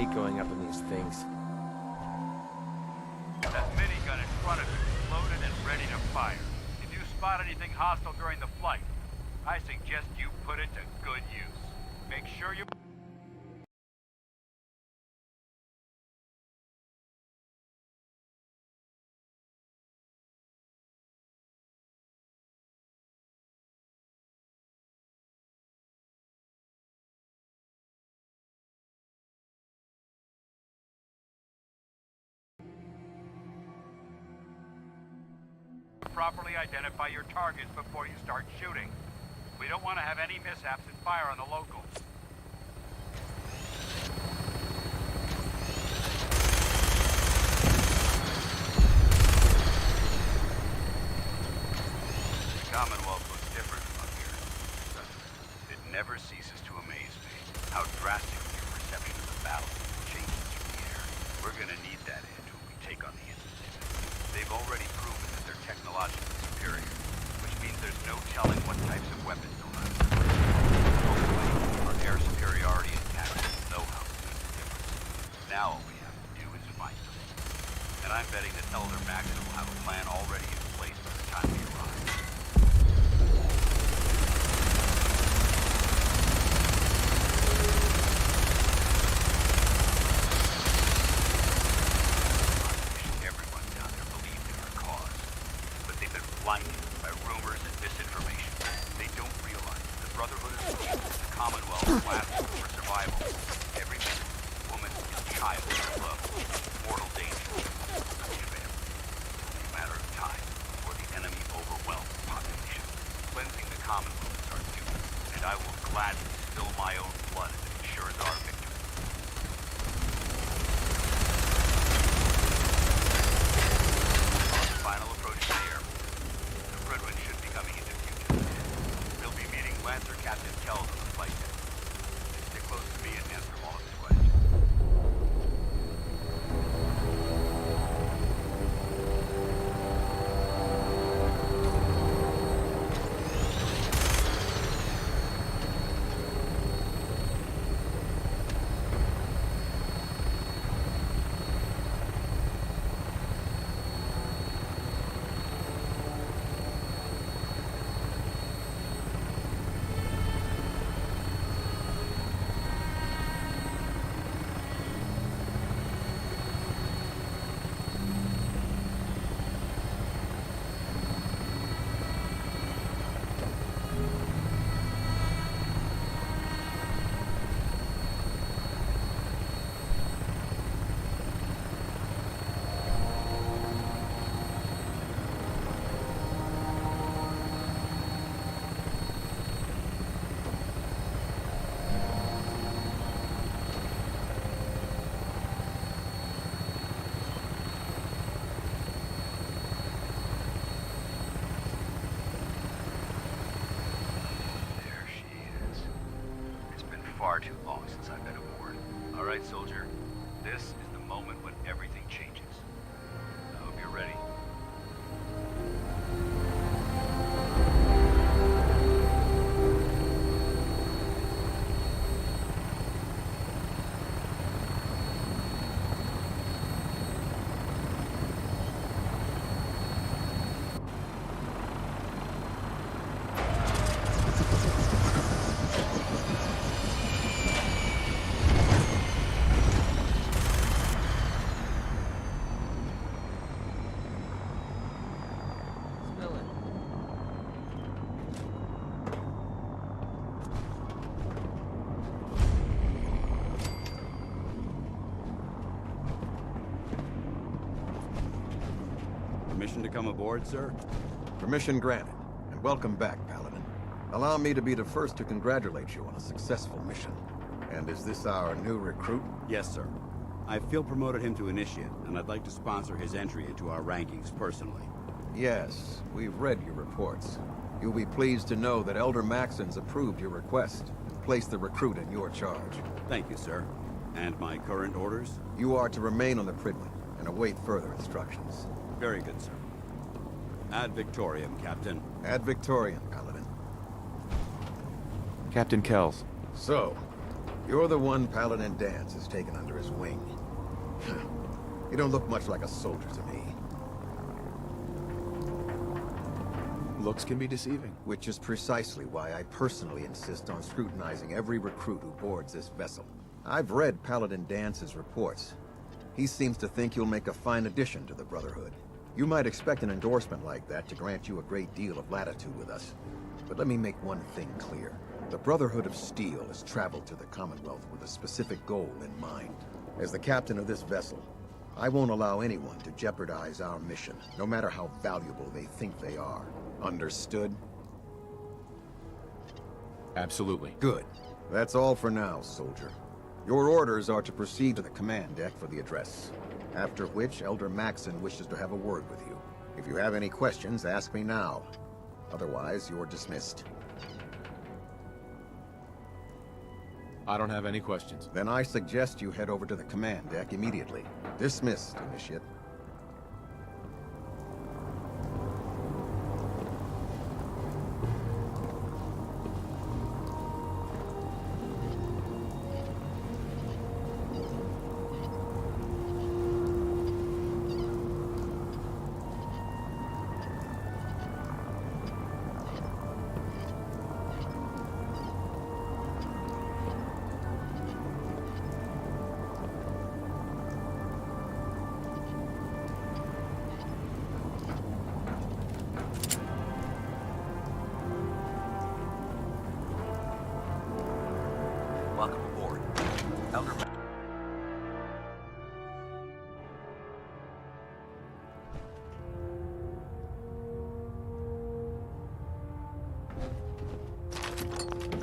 hate going up in these things. That minigun in front of you is loaded and ready to fire. If you spot anything hostile during the flight, I suggest you put it to good use. Make sure you... properly identify your targets before you start shooting. We don't want to have any mishaps and fire on the locals. The Commonwealth looks different from up here. It never ceases to amaze me how drastically your perception of the battle changes through the air. We're gonna need that edge when we take on the enemy. They've already proven that they're technologically superior, which means there's no telling what types of weapons they'll have. Hopefully, our air superiority and tactical know-how will make the difference. Now all we have to do is find them. And I'm betting that Elder Maxon will have a plan already in place by the time we arrive. Blinded by rumors and misinformation. They don't realize the Brotherhood is the Commonwealth's platform for survival. Every man, woman, and child is loved. Mortal danger. It's only a matter of time before the enemy overwhelms the population. Cleansing the Commonwealth is our duty, and I will gladly spill my own blood if it ensures our victory. Final approach to the air. Goodwin should be coming into future. We'll be meeting Lancer Captain Kells on the flight deck. Stick close to me and answer all of his questions. Far too long since I've been aboard. All right, soldier. This is the moment when everything changes. I hope you're ready. Permission to come aboard, sir? Permission granted, and welcome back, Paladin. Allow me to be the first to congratulate you on a successful mission. And is this our new recruit? Yes, sir. I feel promoted him to initiate, and I'd like to sponsor his entry into our rankings personally. Yes, we've read your reports. You'll be pleased to know that Elder Maxon's approved your request and placed the recruit in your charge. Thank you, sir. And my current orders? You are to remain on the Pridman and await further instructions. Very good, sir. Ad Victoriam, Captain. Ad Victoriam, Paladin. Captain Kells. So, You're the one Paladin Danse has taken under his wing. You don't look much like a soldier to me. Looks can be deceiving. Which is precisely why I personally insist on scrutinizing every recruit who boards this vessel. I've read Paladin Dance's reports. He seems to think you'll make a fine addition to the Brotherhood. You might expect an endorsement like that to grant you a great deal of latitude with us. But let me make one thing clear. The Brotherhood of Steel has traveled to the Commonwealth with a specific goal in mind. As the captain of this vessel, I won't allow anyone to jeopardize our mission, no matter how valuable they think they are. Understood? Absolutely. Good. That's all for now, soldier. Your orders are to proceed to the command deck for the address. After which, Elder Maxon wishes to have a word with you. If you have any questions, ask me now. Otherwise, you're dismissed. I don't have any questions. Then I suggest you head over to the command deck immediately. Dismissed, Initiate. Welcome aboard. Elder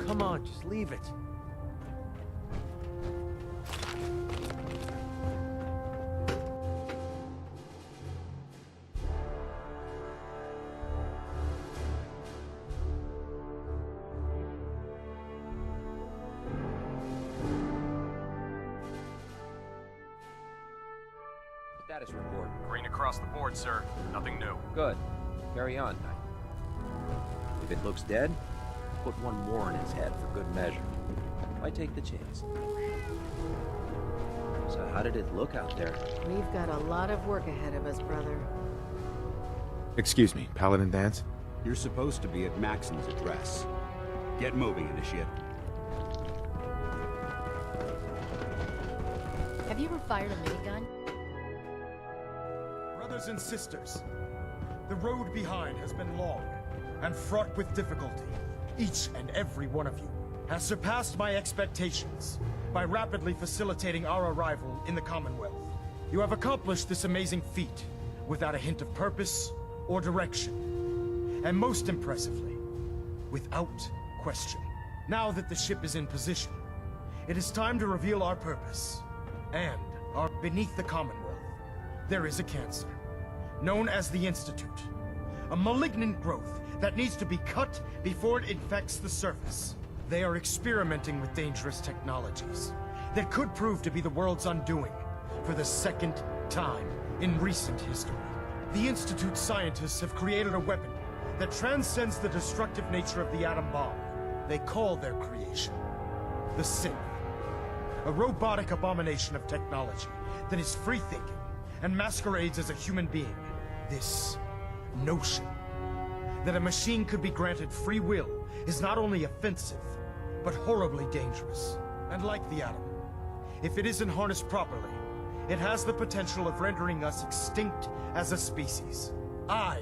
Come on, just leave it. Status report. Green across the board, sir. Nothing new. Good. Carry on, Knight. If it looks dead, put one more in his head for good measure. Why take the chance? So how did it look out there? We've got a lot of work ahead of us, brother. Excuse me, Paladin Danse? You're supposed to be at Maxon's address. Get moving, Initiate. Have you ever fired a minigun? Brothers and sisters, the road behind has been long and fraught with difficulty. Each and every one of you has surpassed my expectations by rapidly facilitating our arrival in the Commonwealth. You have accomplished this amazing feat without a hint of purpose or direction, and most impressively, without question. Now that the ship is in position, it is time to reveal our purpose. And beneath the Commonwealth, there is a cancer, known as the Institute. A malignant growth that needs to be cut before it infects the surface. They are experimenting with dangerous technologies that could prove to be the world's undoing for the second time in recent history. The Institute scientists have created a weapon that transcends the destructive nature of the atom bomb. They call their creation the Synth. A robotic abomination of technology that is free-thinking and masquerades as a human being. This notion that a machine could be granted free will is not only offensive, but horribly dangerous. And like the atom, if it isn't harnessed properly, it has the potential of rendering us extinct as a species. I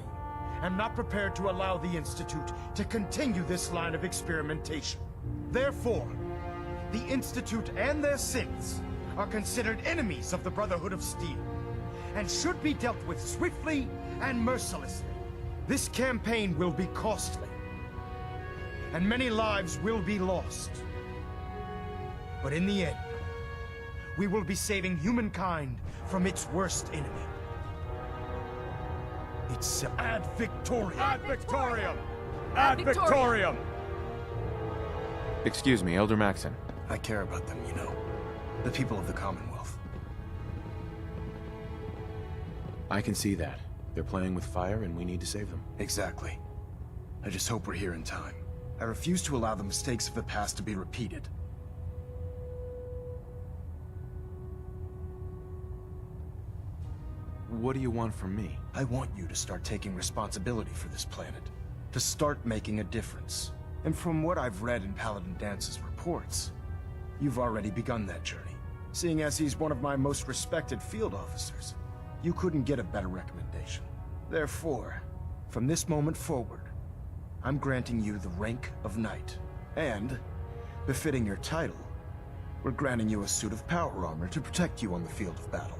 am not prepared to allow the Institute to continue this line of experimentation. Therefore, the Institute and their synths are considered enemies of the Brotherhood of Steel, and should be dealt with swiftly and mercilessly. This campaign will be costly, and many lives will be lost. But in the end, we will be saving humankind from its worst enemy. It's Ad Victoriam! Ad Victoriam! Ad Victoriam! Excuse me, Elder Maxon. I care about them, you know. The people of the Commonwealth. I can see that. They're playing with fire and we need to save them. Exactly. I just hope we're here in time. I refuse to allow the mistakes of the past to be repeated. What do you want from me? I want you to start taking responsibility for this planet. To start making a difference. And from what I've read in Paladin Dance's reports, you've already begun that journey. Seeing as he's one of my most respected field officers, you couldn't get a better recommendation. Therefore, from this moment forward, I'm granting you the rank of Knight. And, befitting your title, we're granting you a suit of power armor to protect you on the field of battle.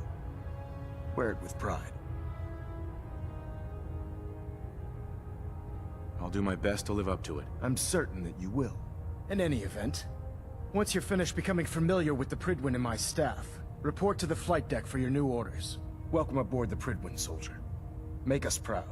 Wear it with pride. I'll do my best to live up to it. I'm certain that you will. In any event, once you're finished becoming familiar with the Pridwin and my staff, report to the flight deck for your new orders. Welcome aboard the Pridwin, soldier. Make us proud.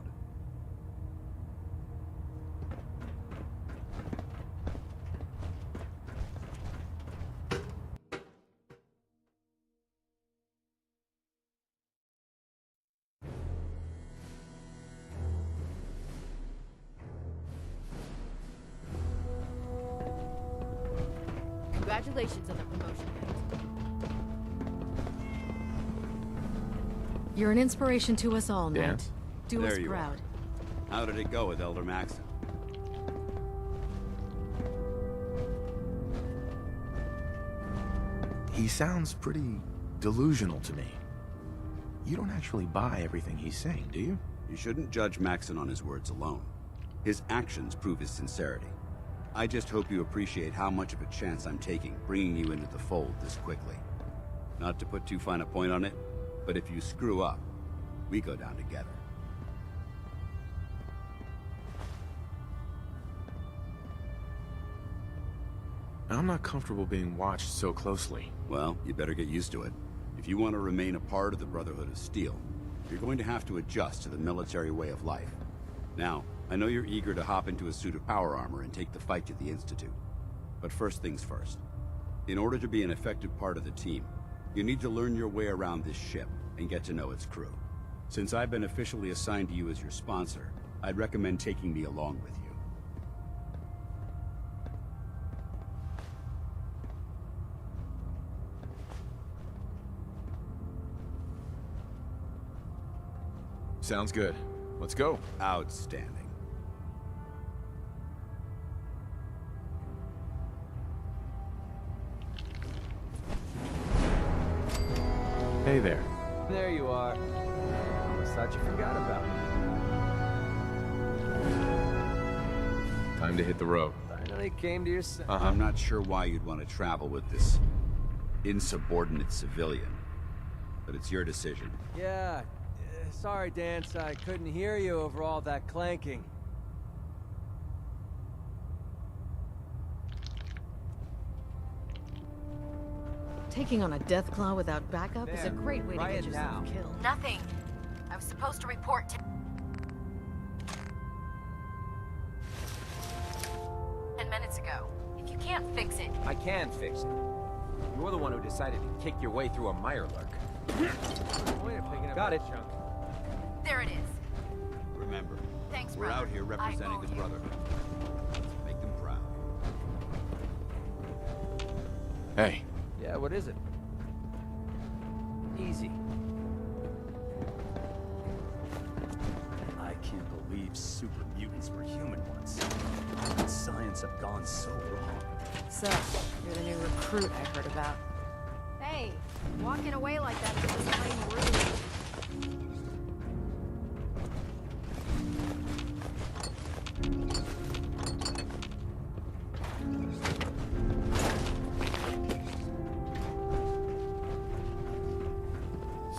Congratulations on the promotion, Knight. You're an inspiration to us all, Knight. Dance? Do There us you proud. are. How did it go with Elder Maxon? He sounds pretty delusional to me. You don't actually buy everything he's saying, do you? You shouldn't judge Maxon on his words alone. His actions prove his sincerity. I just hope you appreciate how much of a chance I'm taking, bringing you into the fold this quickly. Not to put too fine a point on it, but if you screw up, we go down together. I'm not comfortable being watched so closely. Well, you better get used to it. If you want to remain a part of the Brotherhood of Steel, you're going to have to adjust to the military way of life. Now, I know you're eager to hop into a suit of power armor and take the fight to the Institute. But first things first. In order to be an effective part of the team, you need to learn your way around this ship and get to know its crew. Since I've been officially assigned to you as your sponsor, I'd recommend taking me along with you. Sounds good. Let's go. Outstanding. Hey there. There you are. Almost thought you forgot about me. Time to hit the road. Finally came to your senses. I'm not sure why you'd want to travel with this insubordinate civilian, but it's your decision. Yeah. Sorry, Dance. I couldn't hear you over all that clanking. Taking on a Deathclaw without backup is a Man, great way to try get it yourself now. killed. Nothing. I was supposed to report to 10 minutes ago. If you can't fix it, I can fix it. You're the one who decided to kick your way through a Mirelurk. Way of picking up Got that it. chunk. there it is. Remember, Thanks, we're brother. out here representing I owe the you. Brotherhood. Let's make them proud. Hey, Yeah, what is it? Easy. I can't believe super mutants were human ones. Science have gone so wrong. So, you're the new recruit I heard about. Hey, walking away like that is just plain rude.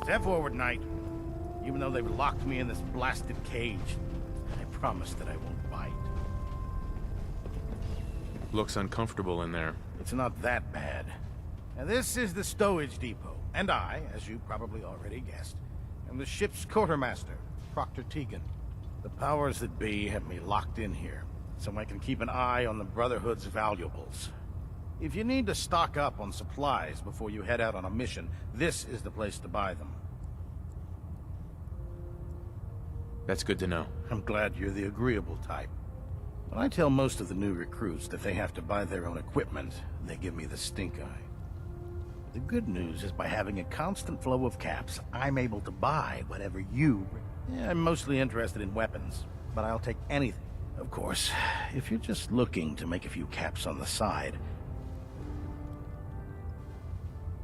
Step forward, Knight. Even though they've locked me in this blasted cage, I promise that I won't bite. looks uncomfortable in there. It's not that bad. Now, this is the stowage depot, and I, as you probably already guessed, am the ship's quartermaster, Proctor Tegan. The powers that be have me locked in here, so I can keep an eye on the Brotherhood's valuables. If you need to stock up on supplies before you head out on a mission, this is the place to buy them. That's good to know. I'm glad you're the agreeable type. When I tell most of the new recruits that they have to buy their own equipment, they give me the stink eye. The good news is by having a constant flow of caps, I'm able to buy whatever you... I'm mostly interested in weapons, but I'll take anything. Of course, if you're just looking to make a few caps on the side...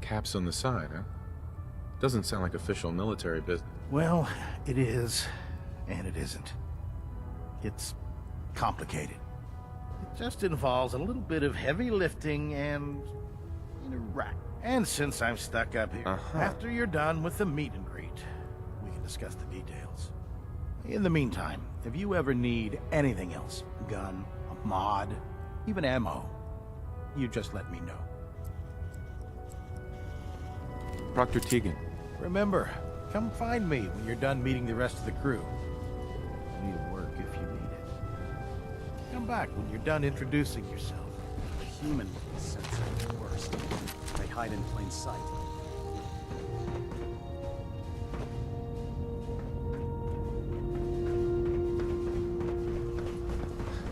Caps on the side, huh? Doesn't sound like official military business. Well, it is, and it isn't. It's complicated. It just involves a little bit of heavy lifting and... right. And since I'm stuck up here, after you're done with the meet and greet, we can discuss the details. In the meantime, if you ever need anything else, gun, a mod, even ammo, you just let me know. Proctor Tegan. Remember, come find me when you're done meeting the rest of the crew. Need work if you need it. Come back when you're done introducing yourself. The human little sense are the worst. They hide in plain sight.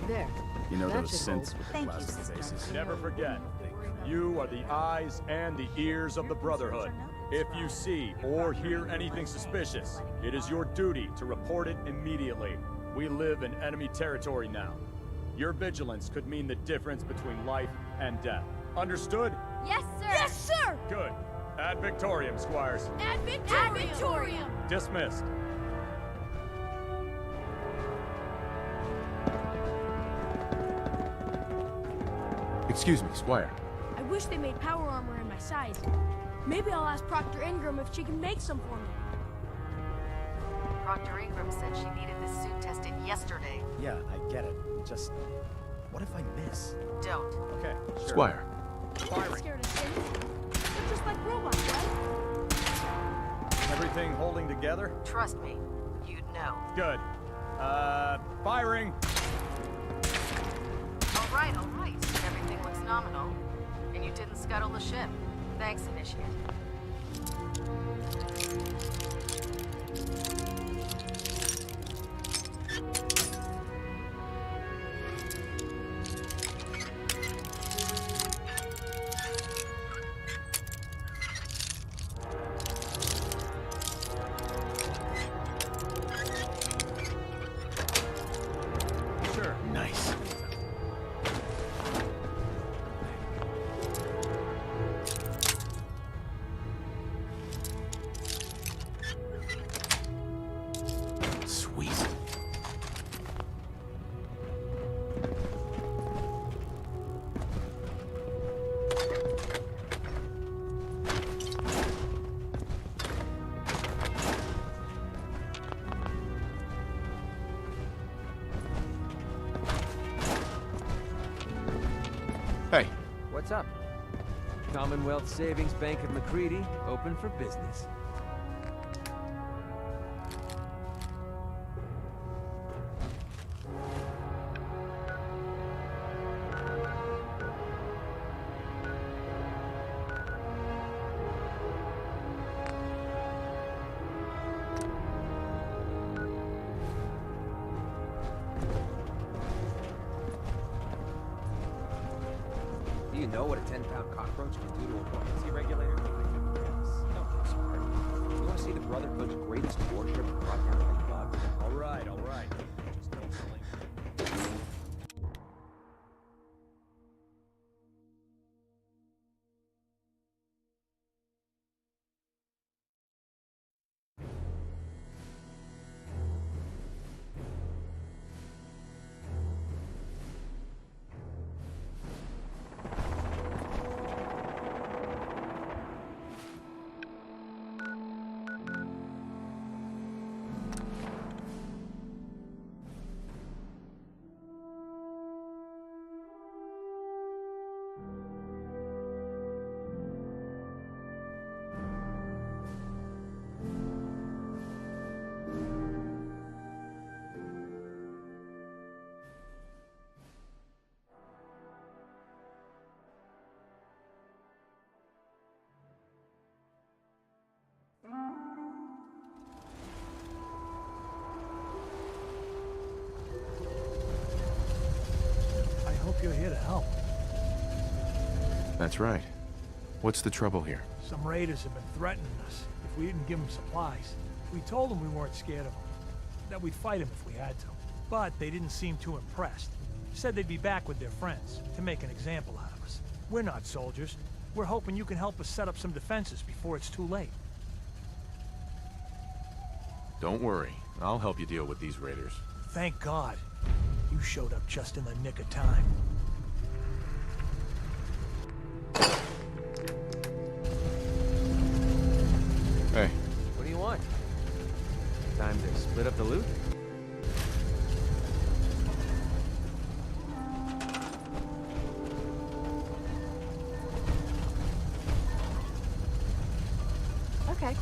There. You know That those should hold. synths with the Thank you, plastic sister. faces? Never forget, you are the eyes and the ears of the Brotherhood. If you see or hear anything suspicious, it is your duty to report it immediately. We live in enemy territory now. Your vigilance could mean the difference between life and death. Understood? Yes, sir! Yes, sir! Good. Ad Victoriam, Squires. Ad Victoriam! Ad Victoriam! Dismissed. Excuse me, Squire. I wish they made power armor in my size. Maybe I'll ask Proctor Ingram if she can make some for me. Proctor Ingram said she needed this suit tested yesterday. Yeah, I get it. Just... what if I miss? Don't. Okay, sure. Squire. I'm not scared of things. They're just like robots, right? Everything holding together? Trust me, you'd know. Good. Firing. All right. Everything looks nominal. And you didn't scuttle the ship. Thanks, Initiate. Sure. Nice. Sweet. Hey, What's up? Commonwealth Savings Bank of McCready, open for business. Do you know what a 10-pound cockroach can do to a buoyancy regulator? Yes. Don't get smart. You want to see the Brotherhood's greatest warship brought down by bugs? All right. Just don't blink. I hope you're here to help. that's right. What's the trouble here? Some raiders have been threatening us if we didn't give them supplies. We told them we weren't scared of them, that we'd fight them if we had to. But they didn't seem too impressed. Said they'd be back with their friends to make an example out of us. We're not soldiers. We're hoping you can help us set up some defenses before it's too late. Don't worry. I'll help you deal with these raiders. Thank God. You showed up just in the nick of time. Hey. What do you want? Time to split up the loot? Okay.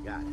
Got it.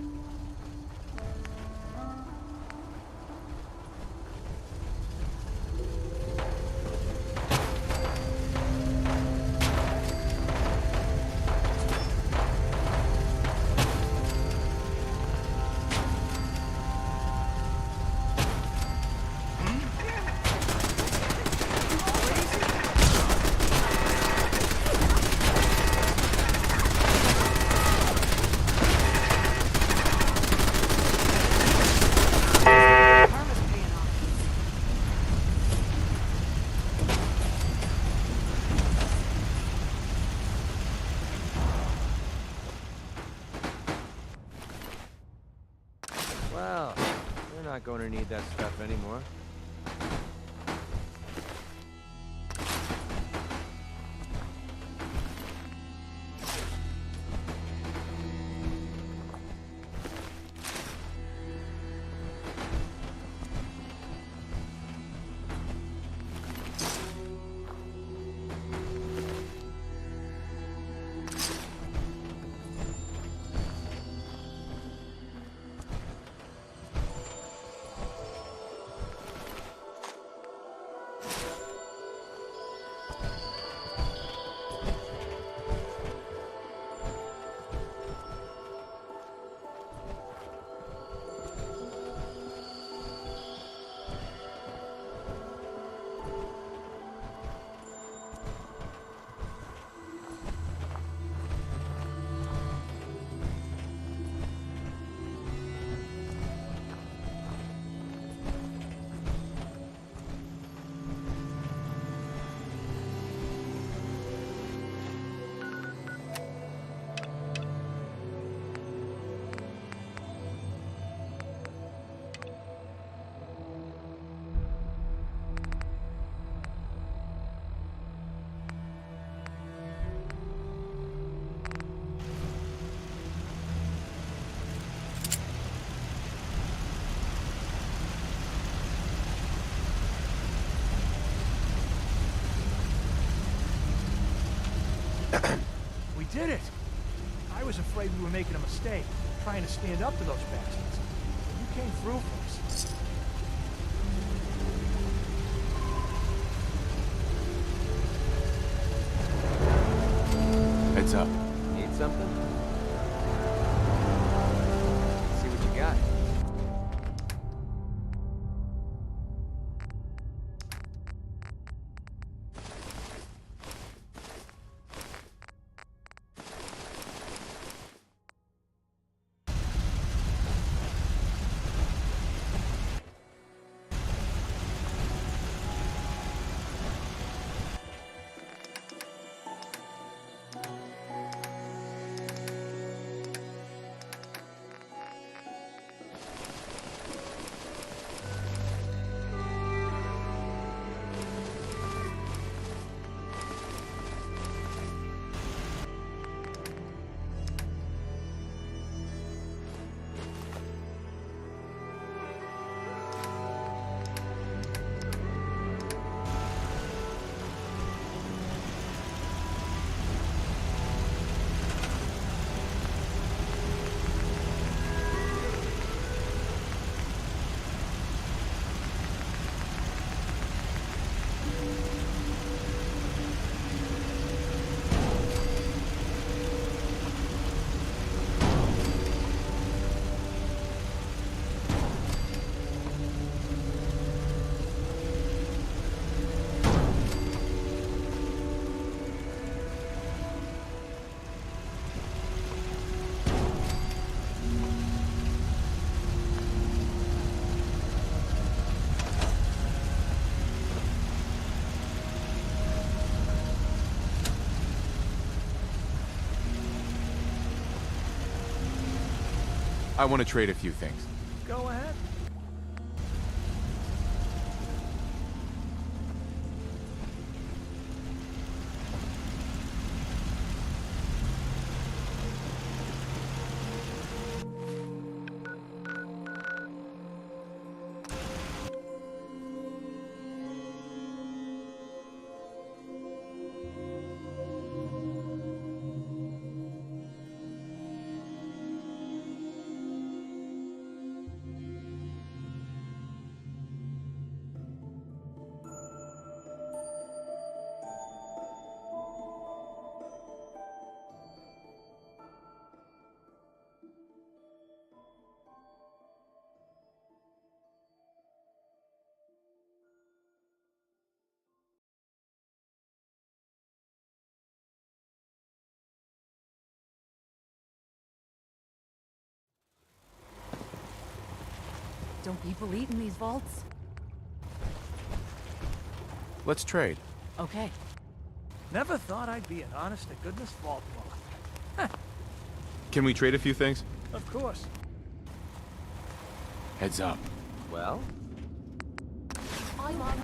Well, we're not going to need that stuff anymore. We did it! I was afraid we were making a mistake, trying to stand up to those bastards. You came through for us. Heads up. Need something? See what you got. I want to trade a few things. Go ahead. Don't people eat in these vaults? Let's trade. Okay. Never thought I'd be an honest-to-goodness vault moth. Can we trade a few things? Of course. Heads up. Well? I'm on.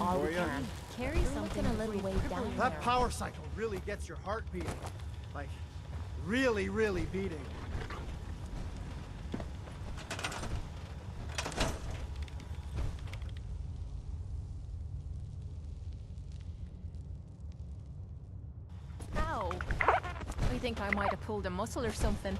All we can. Carry something a little way down That there. power cycle really gets your heart beating. Like, really, really beating. Ow. I think I might have pulled a muscle or something.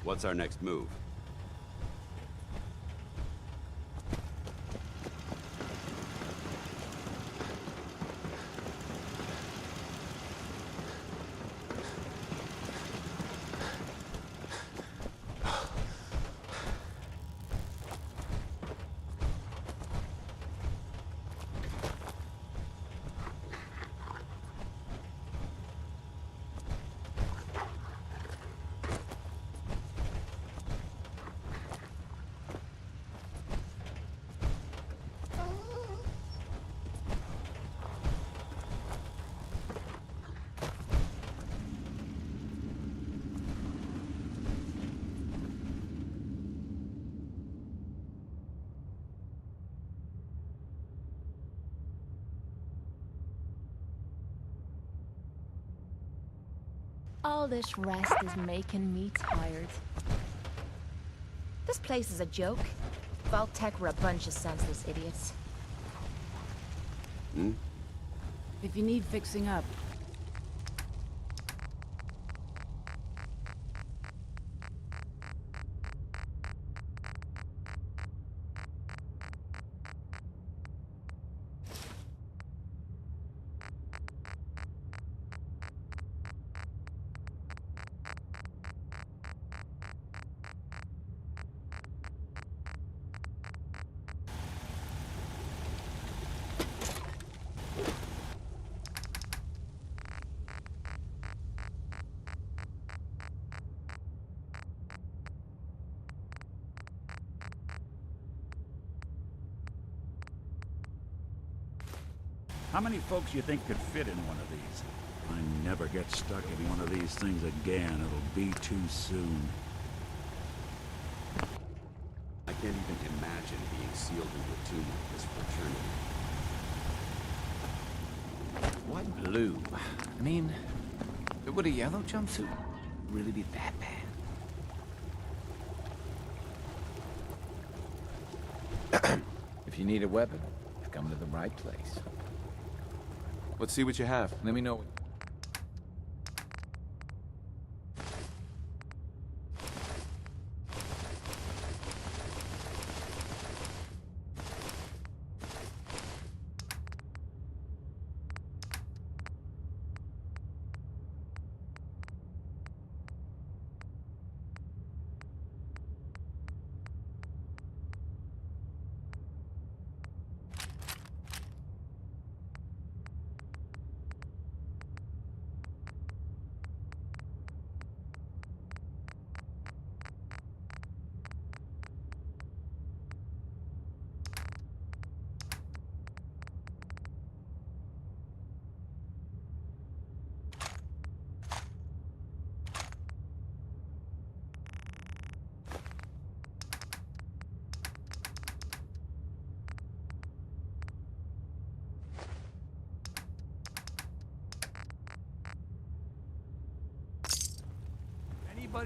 What's our next move? All this rest is making me tired. This place is a joke. Vault-Tec were a bunch of senseless idiots. Hmm? If you need fixing up, How many folks you think could fit in one of these? I never get stuck in one of these things again. It'll be too soon. I can't even imagine being sealed into a tomb like this for eternity. Why blue? I mean, would a yellow jumpsuit really be that bad? If you need a weapon, you've come to the right place. Let's see what you have. Let me know.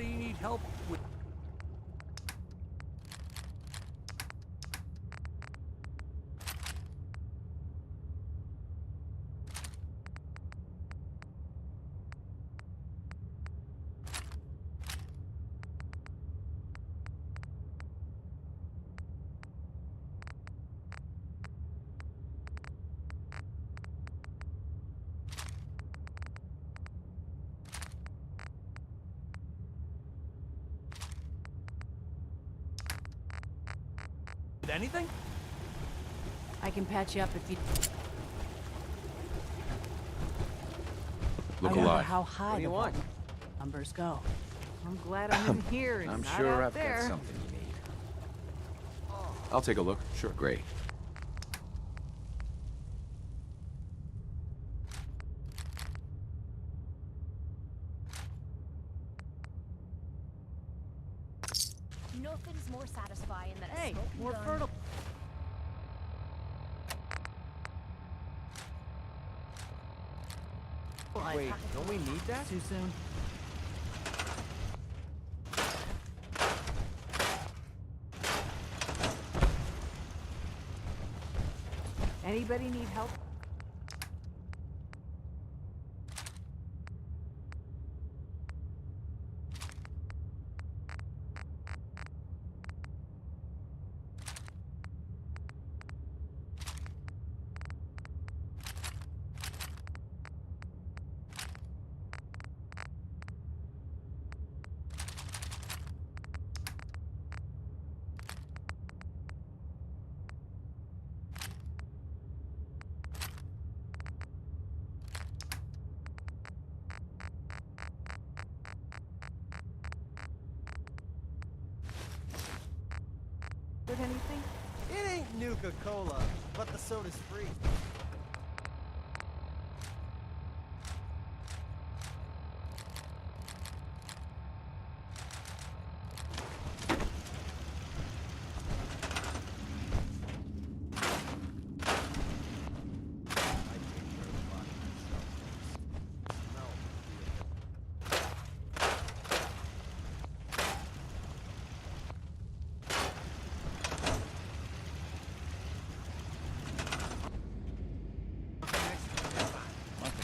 Anybody need help with... anything? I can patch you up if you... Look I wonder alive. how high do you the want? numbers go. I'm glad I'm in here and I'm not sure out I've there. got something you need. I'll take a look. Sure. Great. Nothing's more satisfying than Hey, a smoking more gun. fertile. Wait, don't we need that? Too soon. Anybody need help? Anything? It ain't Nuka-Cola, but the soda's free.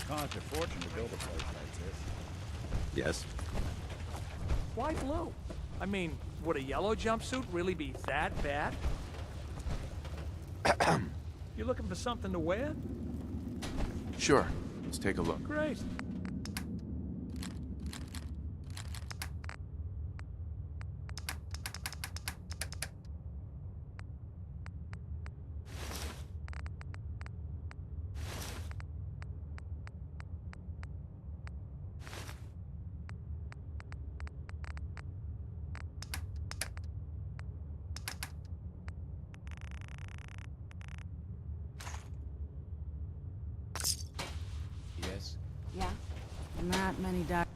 Cost a fortune to build a place like this. Yes? Why blue? I mean, would a yellow jumpsuit really be that bad? You looking for something to wear? Sure. Let's take a look. Great. Yes? Yeah. Not many doctors.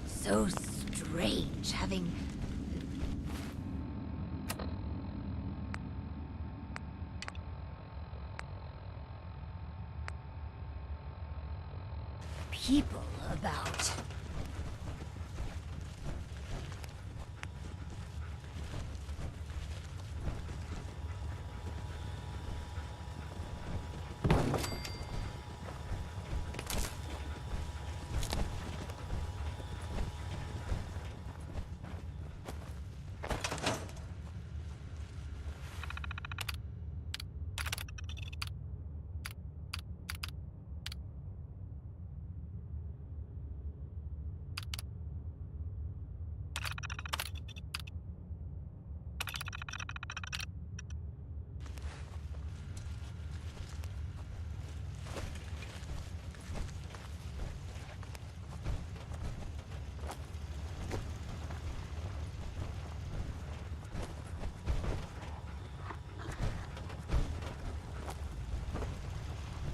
So strange having people about.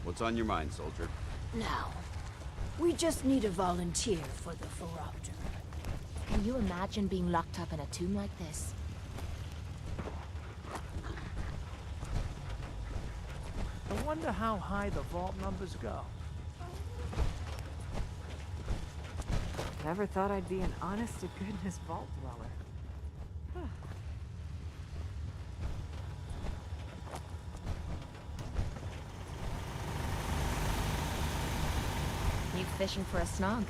What's on your mind, soldier? Now, we just need a volunteer for the Phoropter. Can you imagine being locked up in a tomb like this? I wonder how high the vault numbers go. Never thought I'd be an honest-to-goodness vault dweller. You fishing for a snog?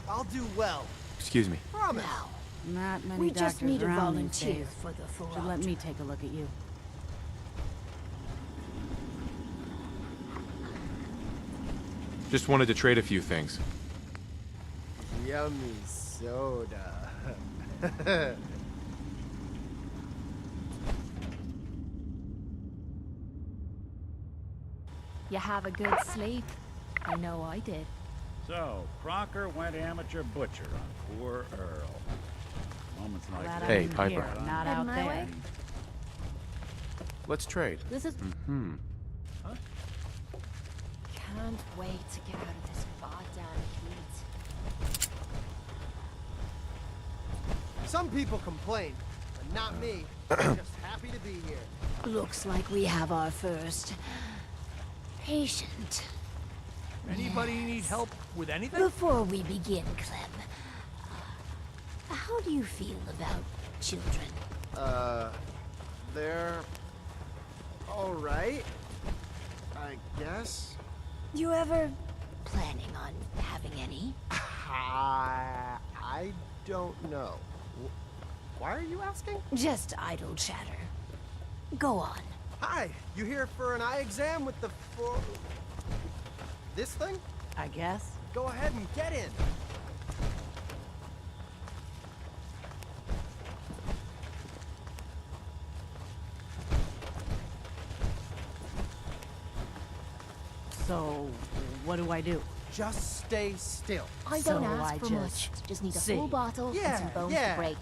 I'll do well. Excuse me. Promise. Now, Not many we doctors just need a around these volunteer days. for the So Phoropter. let me take a look at you. Just wanted to trade a few things. Yummy soda. You have a good sleep? I know I did. So, Crocker went amateur butcher on poor Earl. Moments like Glad this. Hey, I'm Piper. here, not Heading out my there. way? Let's trade. This is... Mm-hmm. Can't wait to get out of this goddamn heat. Some people complain, but not me. I'm just happy to be here. Looks like we have our first... patient. Anybody need help with anything? Before we begin, Clem, how do you feel about children? They're... alright, I guess. You ever planning on having any? I don't know. Why are you asking? Just idle chatter. Go on. Hi, you here for an eye exam with the this thing? I guess. Go ahead and get in. So, what do I do? Just stay still. I don't ask for much. Just need a full bottle and some bones to break.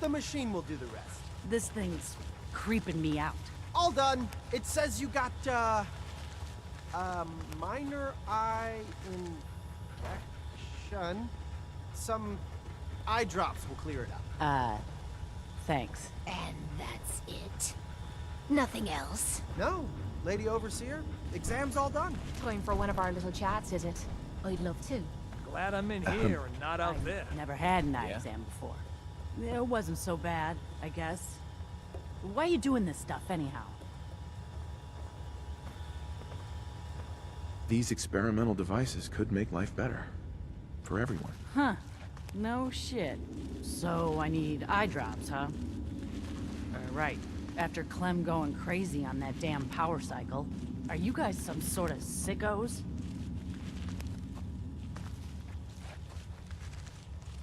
The machine will do the rest. This thing's creeping me out. All done. It says you got, minor eye infection. Some eye drops will clear it up. Thanks. And that's it. Nothing else. No, Lady Overseer. Exam's all done. Going for one of our little chats, is it? I'd love to. Glad I'm in here and not out there. Never had an eye exam before. It wasn't so bad, I guess. Why are you doing this stuff, anyhow? These experimental devices could make life better. For everyone. Huh. No shit. So I need eye drops, huh? Right. After Clem going crazy on that damn power cycle. Are you guys some sort of sickos?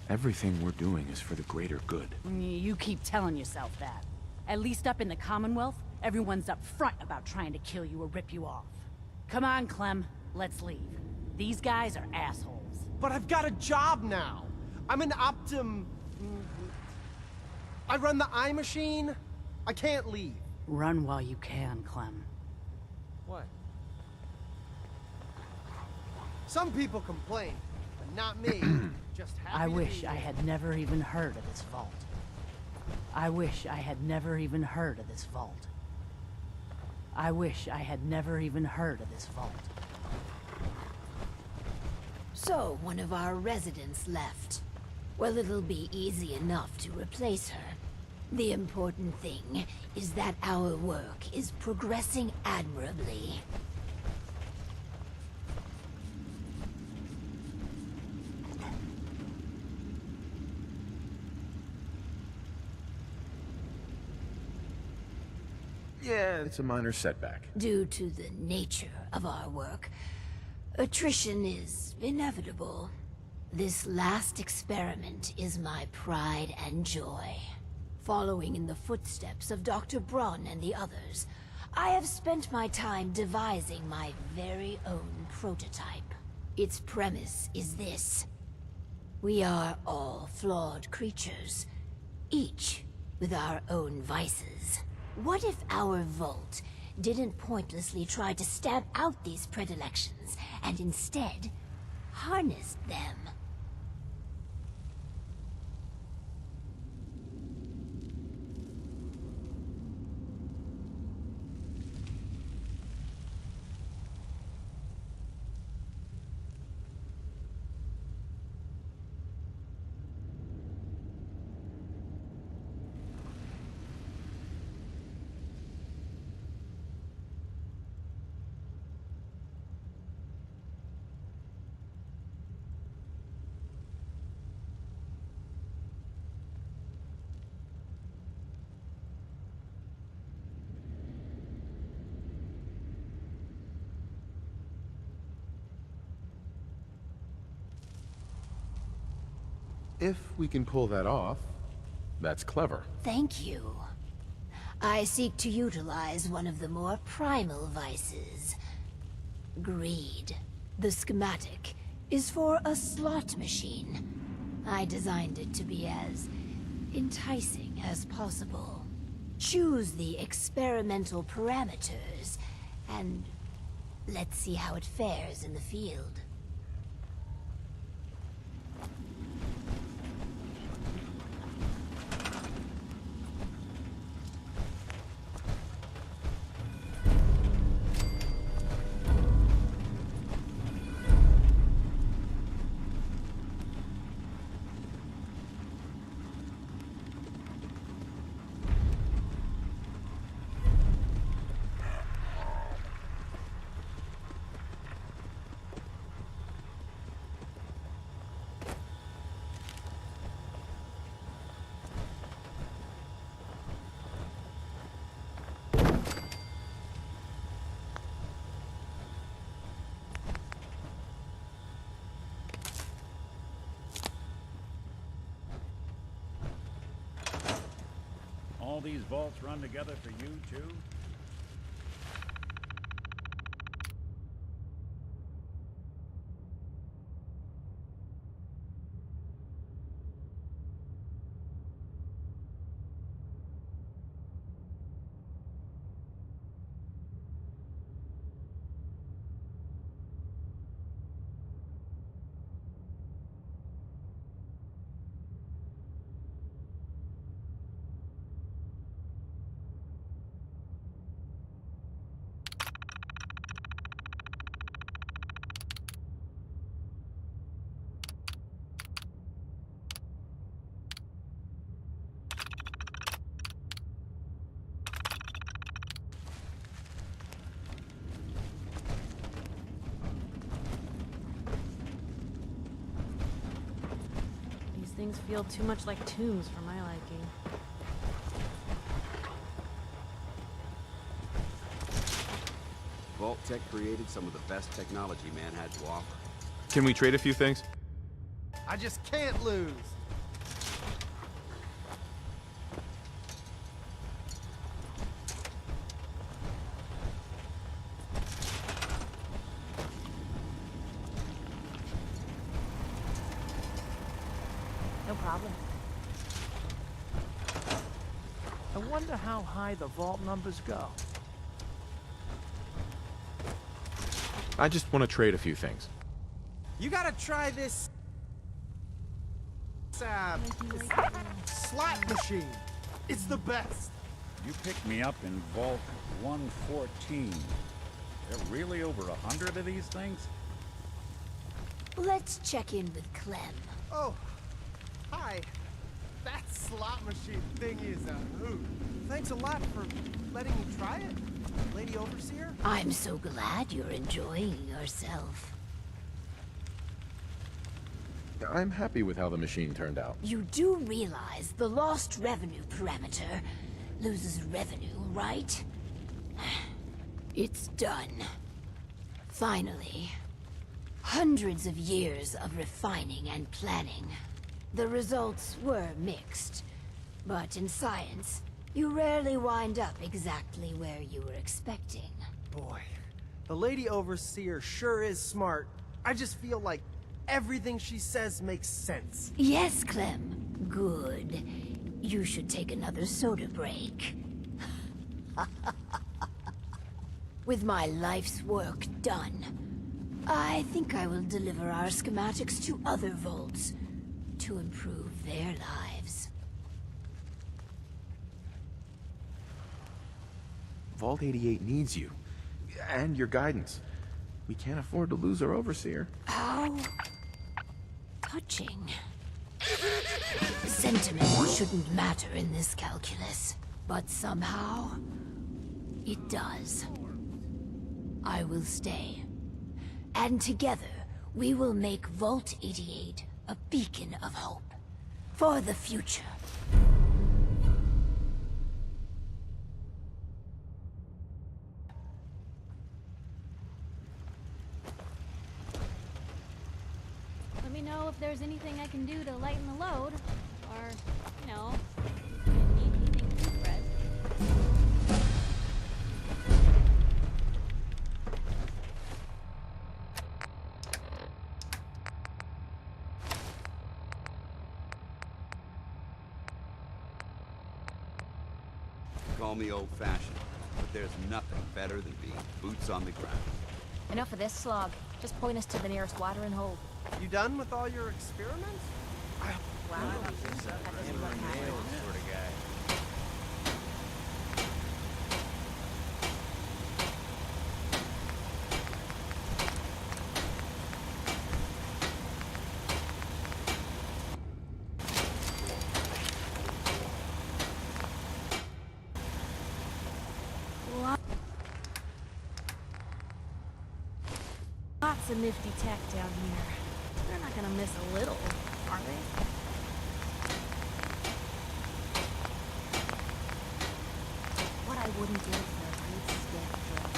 Everything we're doing is for the greater good. You keep telling yourself that. At least up in the Commonwealth, everyone's up front about trying to kill you or rip you off. Come on, Clem. Let's leave. These guys are assholes. But I've got a job now. I'm an I run the eye machine. I can't leave. Run while you can, Clem. What? Some people complain, but not me. Just happy I to wish be I here. had never even heard of this vault. I wish I had never even heard of this vault. I wish I had never even heard of this vault. So, one of our residents left. Well, it'll be easy enough to replace her. The important thing is that our work is progressing admirably. Yeah, it's a minor setback. Due to the nature of our work, attrition is inevitable. This last experiment is my pride and joy. Following in the footsteps of Dr. Braun and the others, I have spent my time devising my very own prototype. Its premise is this. We are all flawed creatures, each with our own vices. What if our vault didn't pointlessly try to stamp out these predilections, and instead harnessed them. If we can pull that off, that's clever. Thank you. I seek to utilize one of the more primal vices. Greed. The schematic is for a slot machine. I designed it to be as enticing as possible. Choose the experimental parameters, and let's see how it fares in the field. All these vaults run together for you, too? Things feel too much like tombs for my liking. Vault Tech created some of the best technology man had to offer. Can we trade a few things? I just can't lose. No problem. I wonder how high the vault numbers go. I just want to trade a few things. You gotta try this slot machine. It's the best. You picked me up in Vault 114. There are really over 100 of these things? Let's check in with Clem. Oh, hi. That slot machine thing is a hoot. Thanks a lot for letting me try it, Lady Overseer. I'm so glad you're enjoying yourself. I'm happy with how the machine turned out. You do realize the lost revenue parameter loses revenue, right? It's done. Finally. Hundreds of years of refining and planning. The results were mixed. But in science, you rarely wind up exactly where you were expecting. Boy, the Lady Overseer sure is smart. I just feel like everything she says makes sense. Yes, Clem. Good. You should take another soda break. With my life's work done, I think I will deliver our schematics to other vaults to improve their lives. Vault 88 needs you. And your guidance. We can't afford to lose our overseer. How touching. Sentiment shouldn't matter in this calculus, but somehow it does. I will stay. And together, we will make Vault 88 a beacon of hope for the future. Let me know if there's anything I can do to lighten the load. Or, you know, need anything proofread. Call me old-fashioned, but there's nothing better than being boots on the ground. Enough of this slog. Just point us to the nearest watering hole. You done with all your experiments? Wow, I don't think so. That doesn't look bad. Sort of guy. Lots of nifty tech down here. They're not gonna miss a little, are they? What I wouldn't do for a great stiff drill.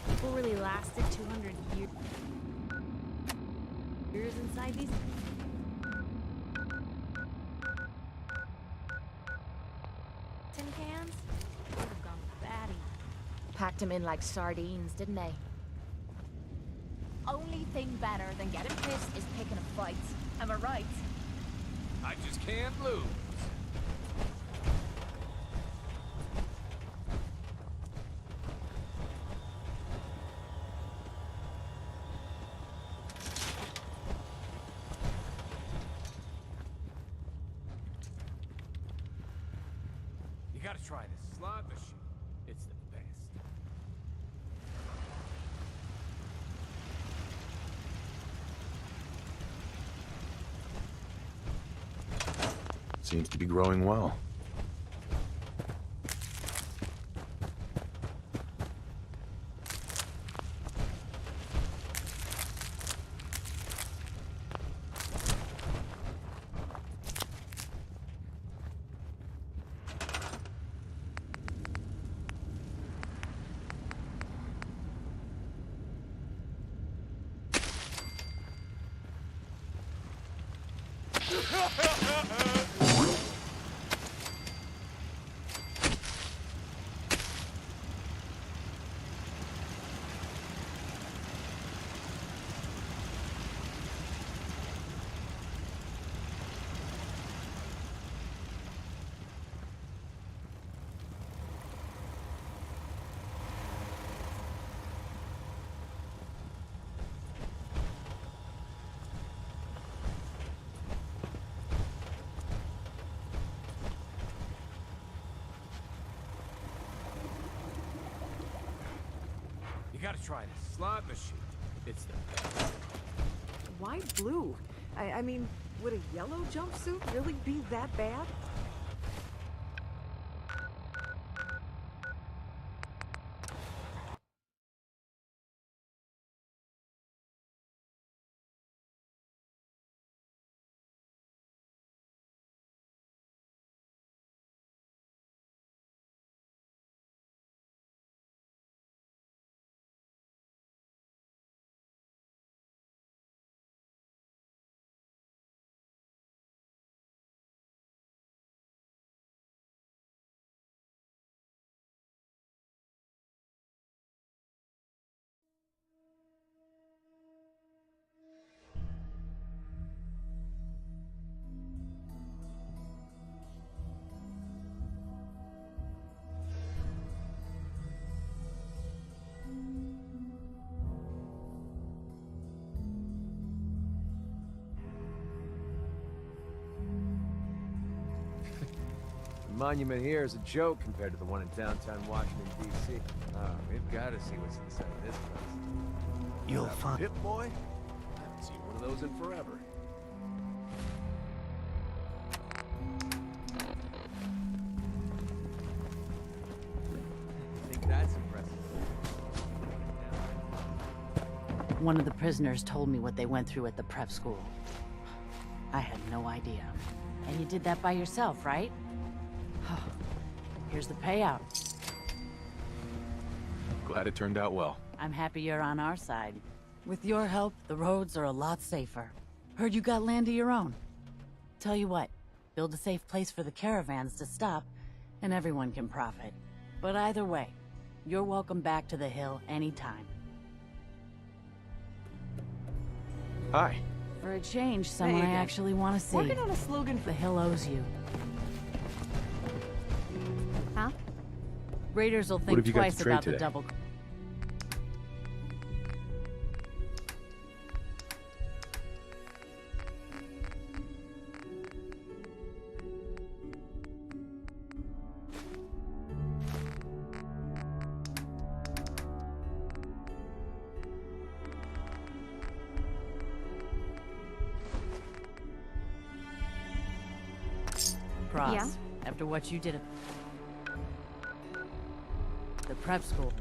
People really lasted 200 years inside these. Tin cans? Would have gone batty. Packed them in like sardines, didn't they? Only thing better than getting pissed is picking a fight. Am I right? I just can't lose. You gotta try this slot machine. It's the best. Seems to be growing well. You gotta try this slot machine. It's the best. Why blue? I mean, would a yellow jumpsuit really be that bad? The monument here is a joke compared to the one in downtown Washington, D.C. We've got to see what's inside this place. You'll find... Pip boy? I haven't seen one of those in forever. I think that's impressive. One of the prisoners told me what they went through at the prep school. I had no idea. And you did that by yourself, right? Here's the payout. Glad it turned out well. I'm happy you're on our side. With your help, the roads are a lot safer. Heard you got land of your own. Tell you what, build a safe place for the caravans to stop, and everyone can profit. But either way, you're welcome back to the hill anytime. Hi. For a change, someone I actually want to see. Working on a slogan for the hill owes you. Huh? Raiders will What think have you got to twice trade about the today? double. Cross. Yeah? After what you did at the prep school.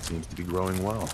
Seems to be growing well.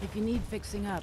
if you need fixing up.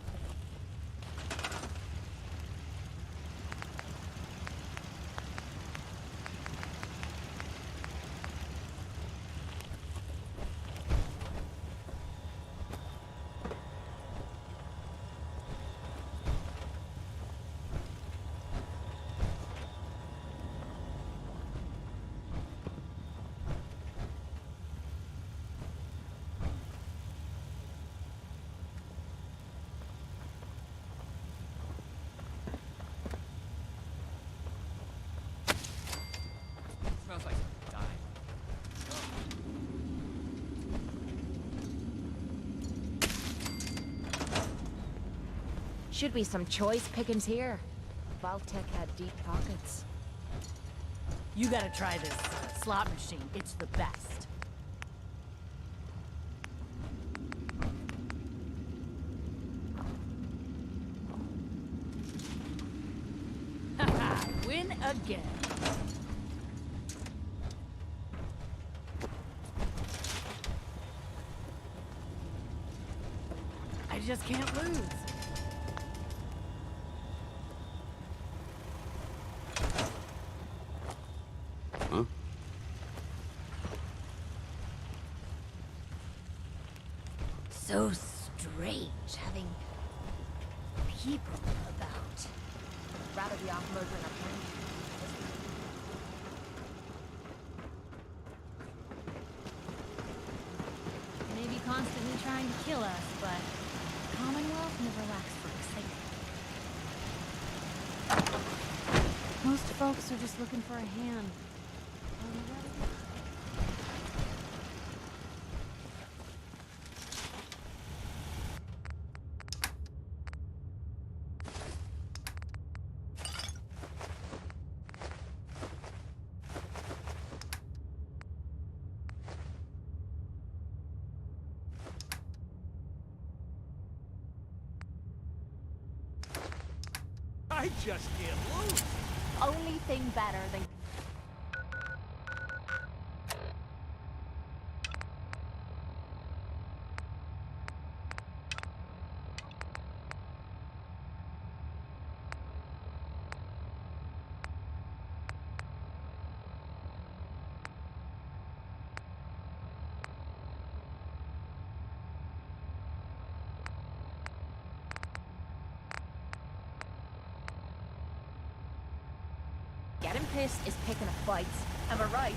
Smells like something died. Should be some choice pickings here. Vault-Tec had deep pockets. You gotta try this slot machine. It's the best. Haha, win again. I just can't lose. Huh? So strange having people about. Rather be off murdering our friends. Maybe constantly trying to kill us, but the Commonwealth never lacks for excitement. Most folks are just looking for a hand. I just can't lose. Only thing better than... Getting pissed is picking a fight. Am I right?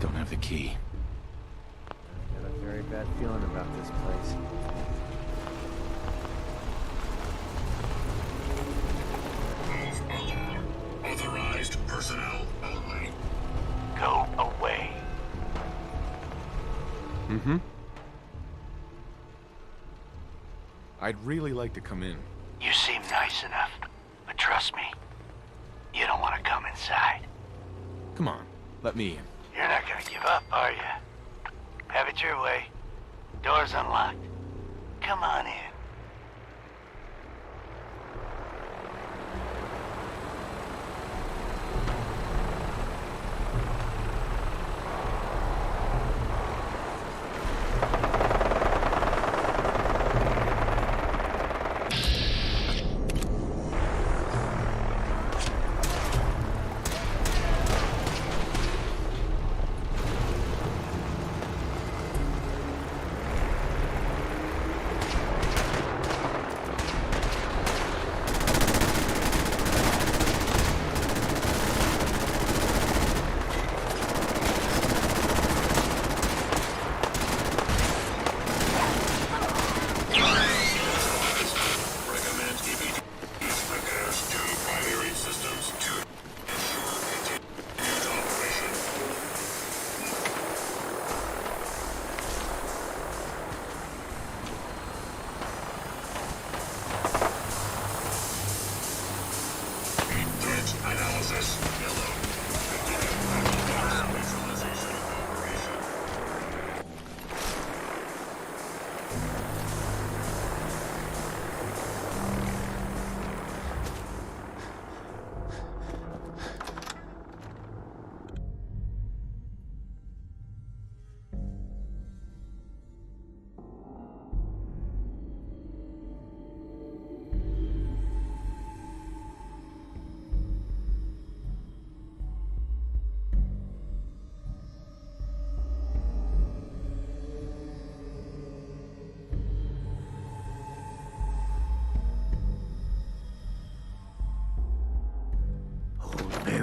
Don't have the key. Got a very bad feeling about this place. Move along. Authorized personnel only. Go away. Mm-hmm. I'd really like to come in. You seem nice enough, but trust me, you don't want to come inside. Come on, let me in. You're not gonna give up, are you? Have it your way. Door's unlocked. Come on in.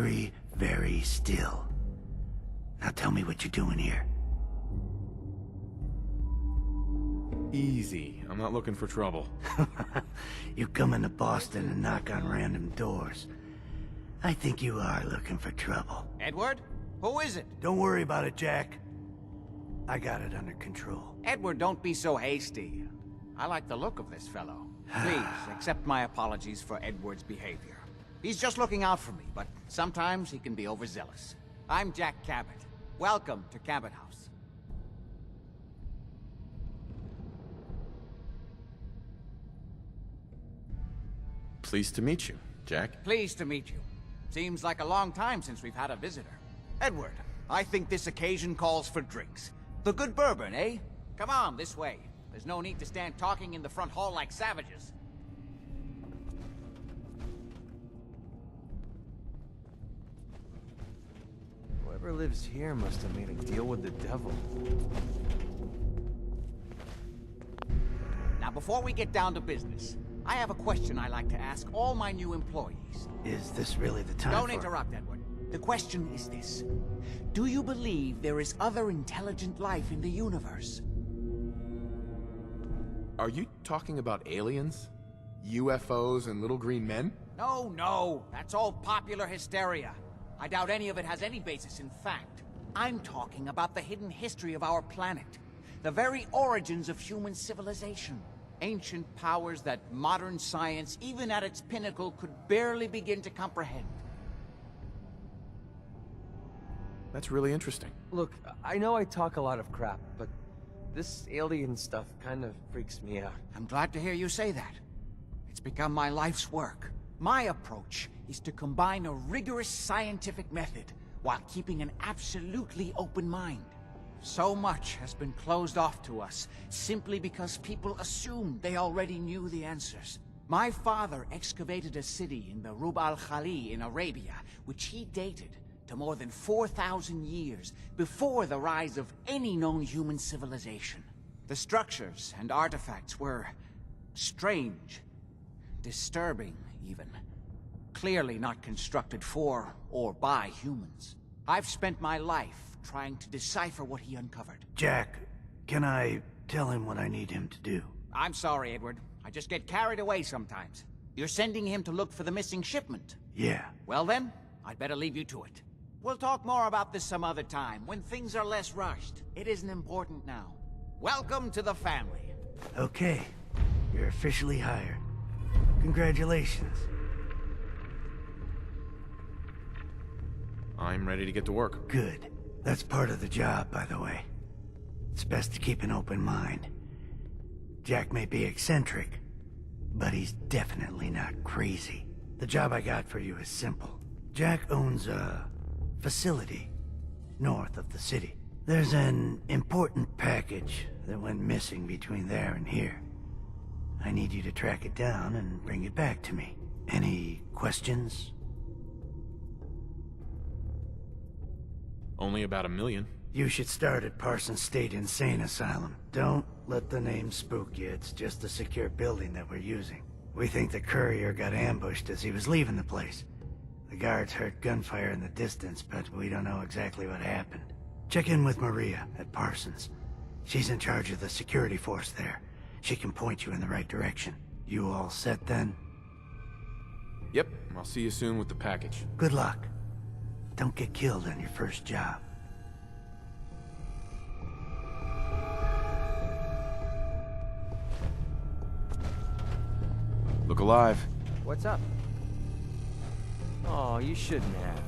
very, very still. Now tell me what you're doing here. Easy. I'm not looking for trouble. You come into Boston and knock on random doors. I think you are looking for trouble. Edward? Who is it? Don't worry about it, Jack. I got it under control. Edward, don't be so hasty. I like the look of this fellow. Please, accept my apologies for Edward's behavior. He's just looking out for me, but sometimes he can be overzealous. I'm Jack Cabot. Welcome to Cabot House. Pleased to meet you, Jack. Pleased to meet you. Seems like a long time since we've had a visitor. Edward, I think this occasion calls for drinks. The good bourbon, eh? Come on, this way. There's no need to stand talking in the front hall like savages. Whoever lives here must have made a deal with the devil. Now, before we get down to business, I have a question I like to ask all my new employees. Is this really the time Don't for... interrupt, Edward. The question is this. Do you believe there is other intelligent life in the universe? Are you talking about aliens? UFOs and little green men? No. That's all popular hysteria. I doubt any of it has any basis in fact. I'm talking about the hidden history of our planet. The very origins of human civilization. Ancient powers that modern science, even at its pinnacle, could barely begin to comprehend. That's really interesting. Look, I know I talk a lot of crap, but this alien stuff kind of freaks me out. I'm glad to hear you say that. It's become my life's work. My approach is to combine a rigorous scientific method while keeping an absolutely open mind. So much has been closed off to us simply because people assumed they already knew the answers. My father excavated a city in the Rub al-Khali in Arabia, which he dated to more than 4,000 years before the rise of any known human civilization. The structures and artifacts were strange, disturbing even. Clearly not constructed for or by humans. I've spent my life trying to decipher what he uncovered. Jack, can I tell him what I need him to do? I'm sorry, Edward. I just get carried away sometimes. You're sending him to look for the missing shipment? Yeah. Well then, I'd better leave you to it. We'll talk more about this some other time, when things are less rushed. It isn't important now. Welcome to the family. Okay. You're officially hired. Congratulations. I'm ready to get to work. Good. That's part of the job, by the way. It's best to keep an open mind. Jack may be eccentric, but he's definitely not crazy. The job I got for you is simple. Jack owns a facility north of the city. There's an important package that went missing between there and here. I need you to track it down and bring it back to me. Any questions? Only about 1 million. You should start at Parsons State Insane Asylum. Don't let the name spook you. It's just a secure building that we're using. We think the courier got ambushed as he was leaving the place. The guards heard gunfire in the distance, but we don't know exactly what happened. Check in with Maria at Parsons. She's in charge of the security force there. She can point you in the right direction. You all set then? Yep, I'll see you soon with the package. Good luck. Don't get killed on your first job. Look alive. What's up? Oh, you shouldn't have.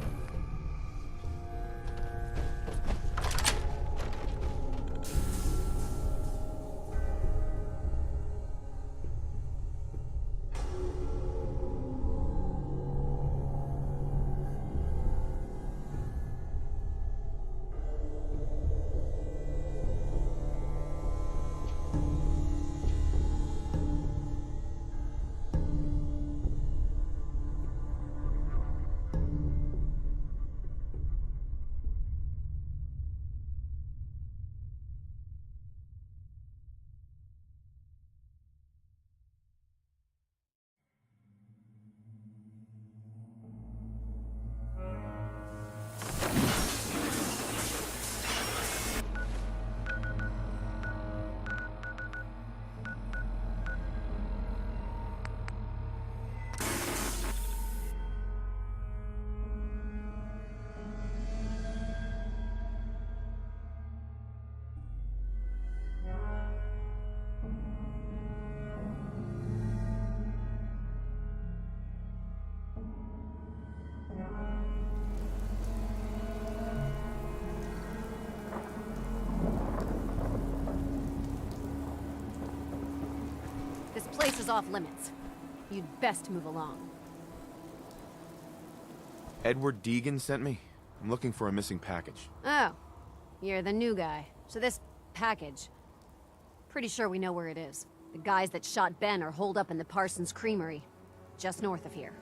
This is off limits. You'd best move along. Edward Deegan sent me. I'm looking for a missing package. Oh. You're the new guy. So this package... Pretty sure we know where it is. The guys that shot Ben are holed up in the Parsons Creamery. Just north of here.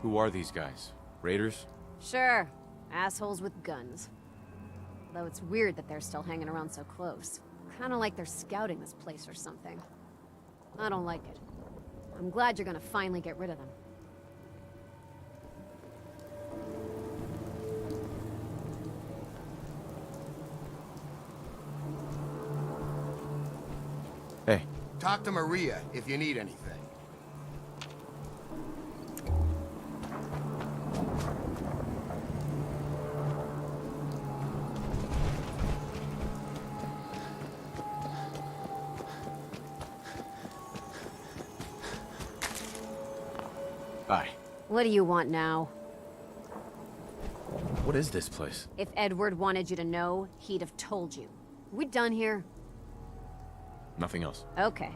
Who are these guys? Raiders? Sure. Assholes with guns. Though it's weird that they're still hanging around so close. Kinda like they're scouting this place or something. I don't like it. I'm glad you're gonna finally get rid of them. Hey. Talk to Maria if you need anything. Bye. What do you want now? What is this place? If Edward wanted you to know, he'd have told you. We done here? Nothing else. Okay.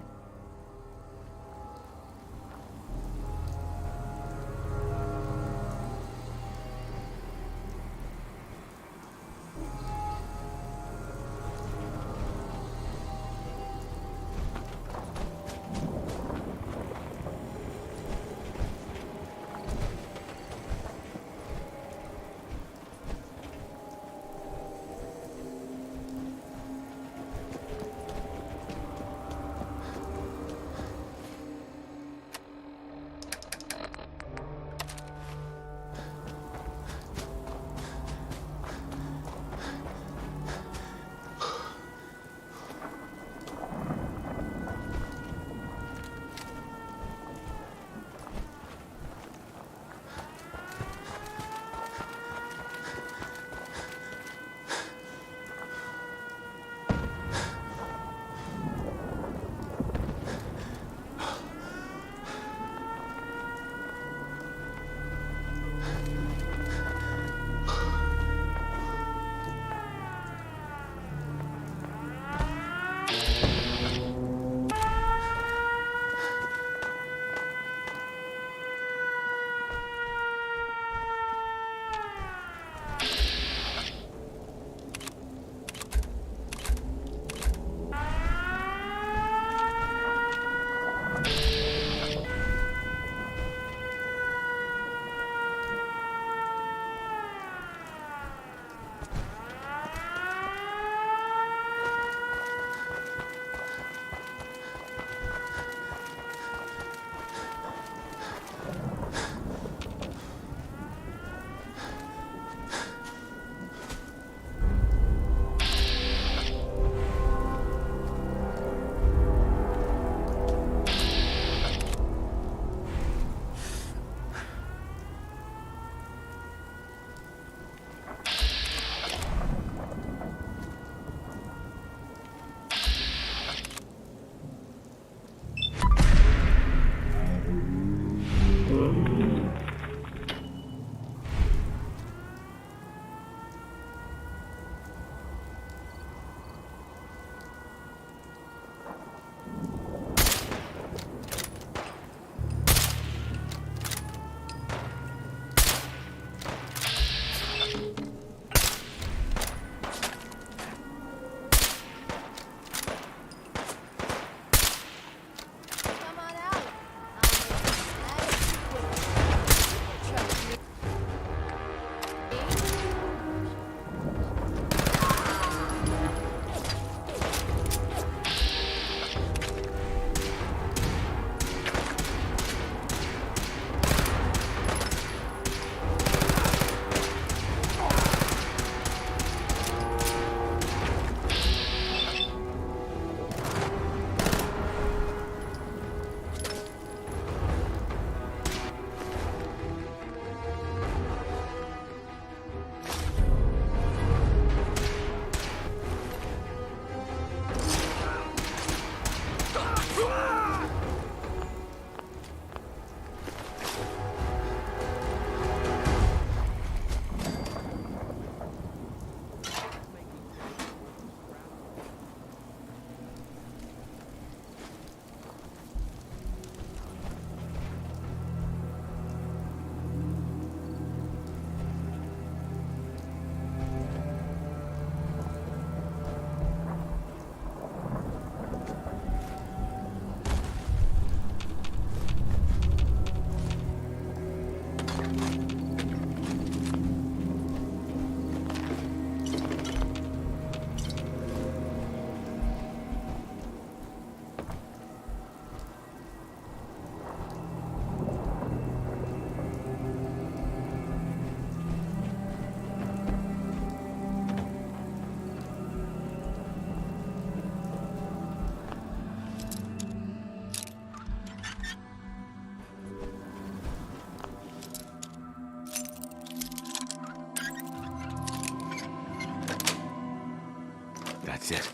it.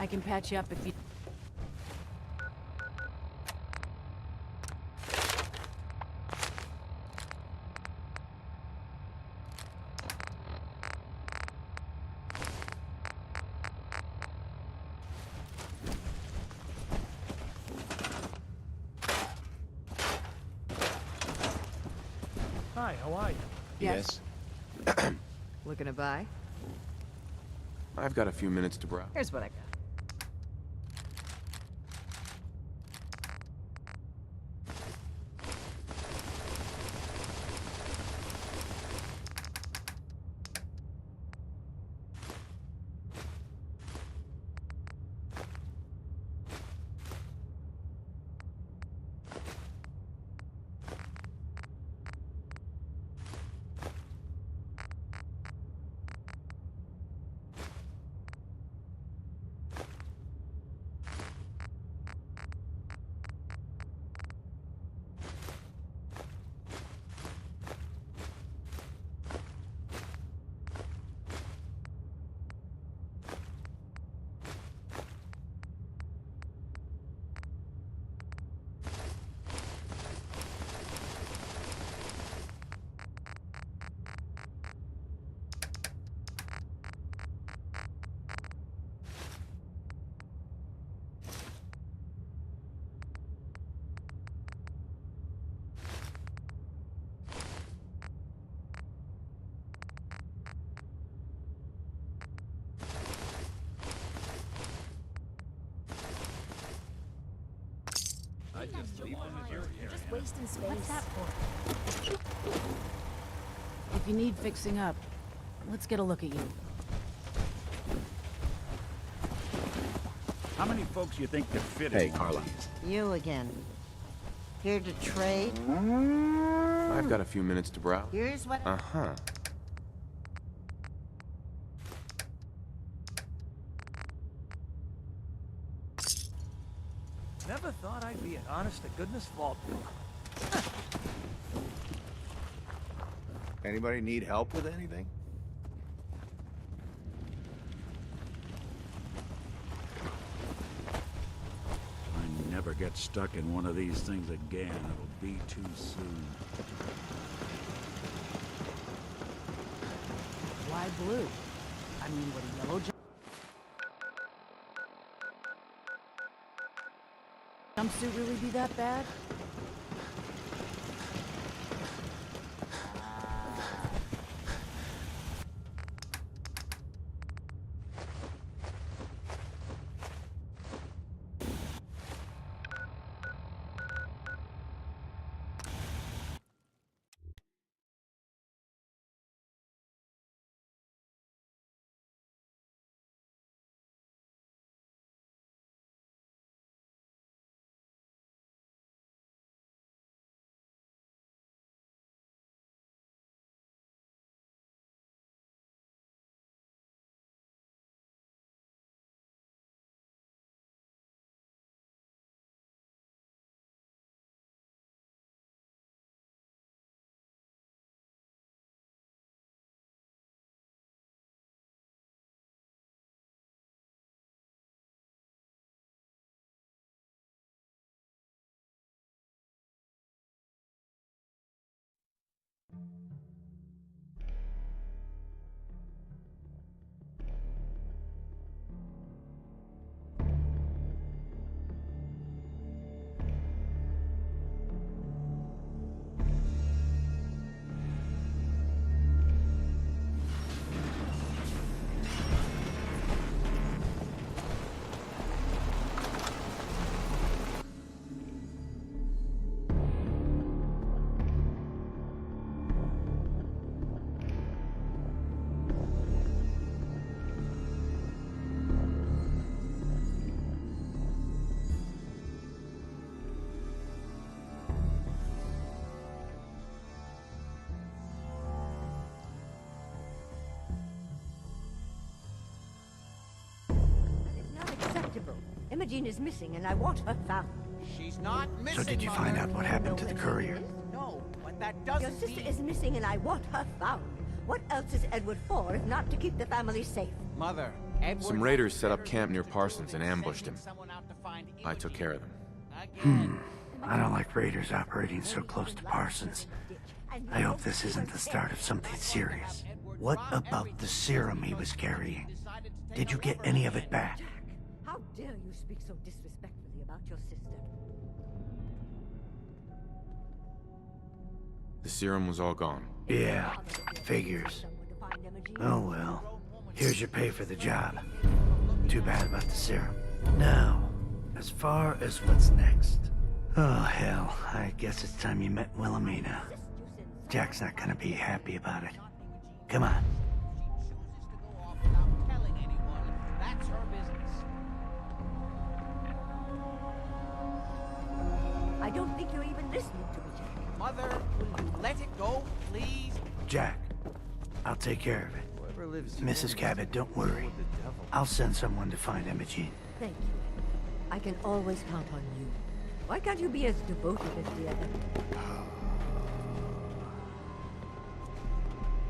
I can patch you up if you... Hi, how are you? Yes. Looking to buy? I've got a few minutes to browse. Here's what I got. You're just wasting space. What's that for? If you need fixing up, let's get a look at you. How many folks you think could fit Hey, in one Carla. of these? You again. Here to trade? I've got a few minutes to browse. Here's what... Uh-huh. Never thought I'd be an honest-to-goodness vault builder. Anybody need help with anything? I never get stuck in one of these things again. It'll be too soon. Why blue? I mean, would a yellow jumpsuit really be that bad? Imogene is missing, and I want her found. She's not missing, So did you find out what happened to the courier? No, but that doesn't Your sister mean... is missing, and I want her found. What else is Edward for if not to keep the family safe? Mother, Edward... Some raiders set up camp near Parsons and ambushed him. I took care of them. I don't like raiders operating so close to Parsons. I hope this isn't the start of something serious. What about the serum he was carrying? Did you get any of it back? How dare you speak so disrespectfully about your sister? The serum was all gone. Yeah, figures. Oh well. Here's your pay for the job. Too bad about the serum. Now, as far as what's next. Oh hell, I guess it's time you met Wilhelmina. Jack's not gonna be happy about it. Come on. That's her business. I don't think you're even listening to me, Jack. Mother, will you let it go, please? Jack, I'll take care of it. Whoever lives Mrs. Cabot, don't worry. I'll send someone to find Imogene. Thank you. I can always count on you. Why can't you be as devoted as the other?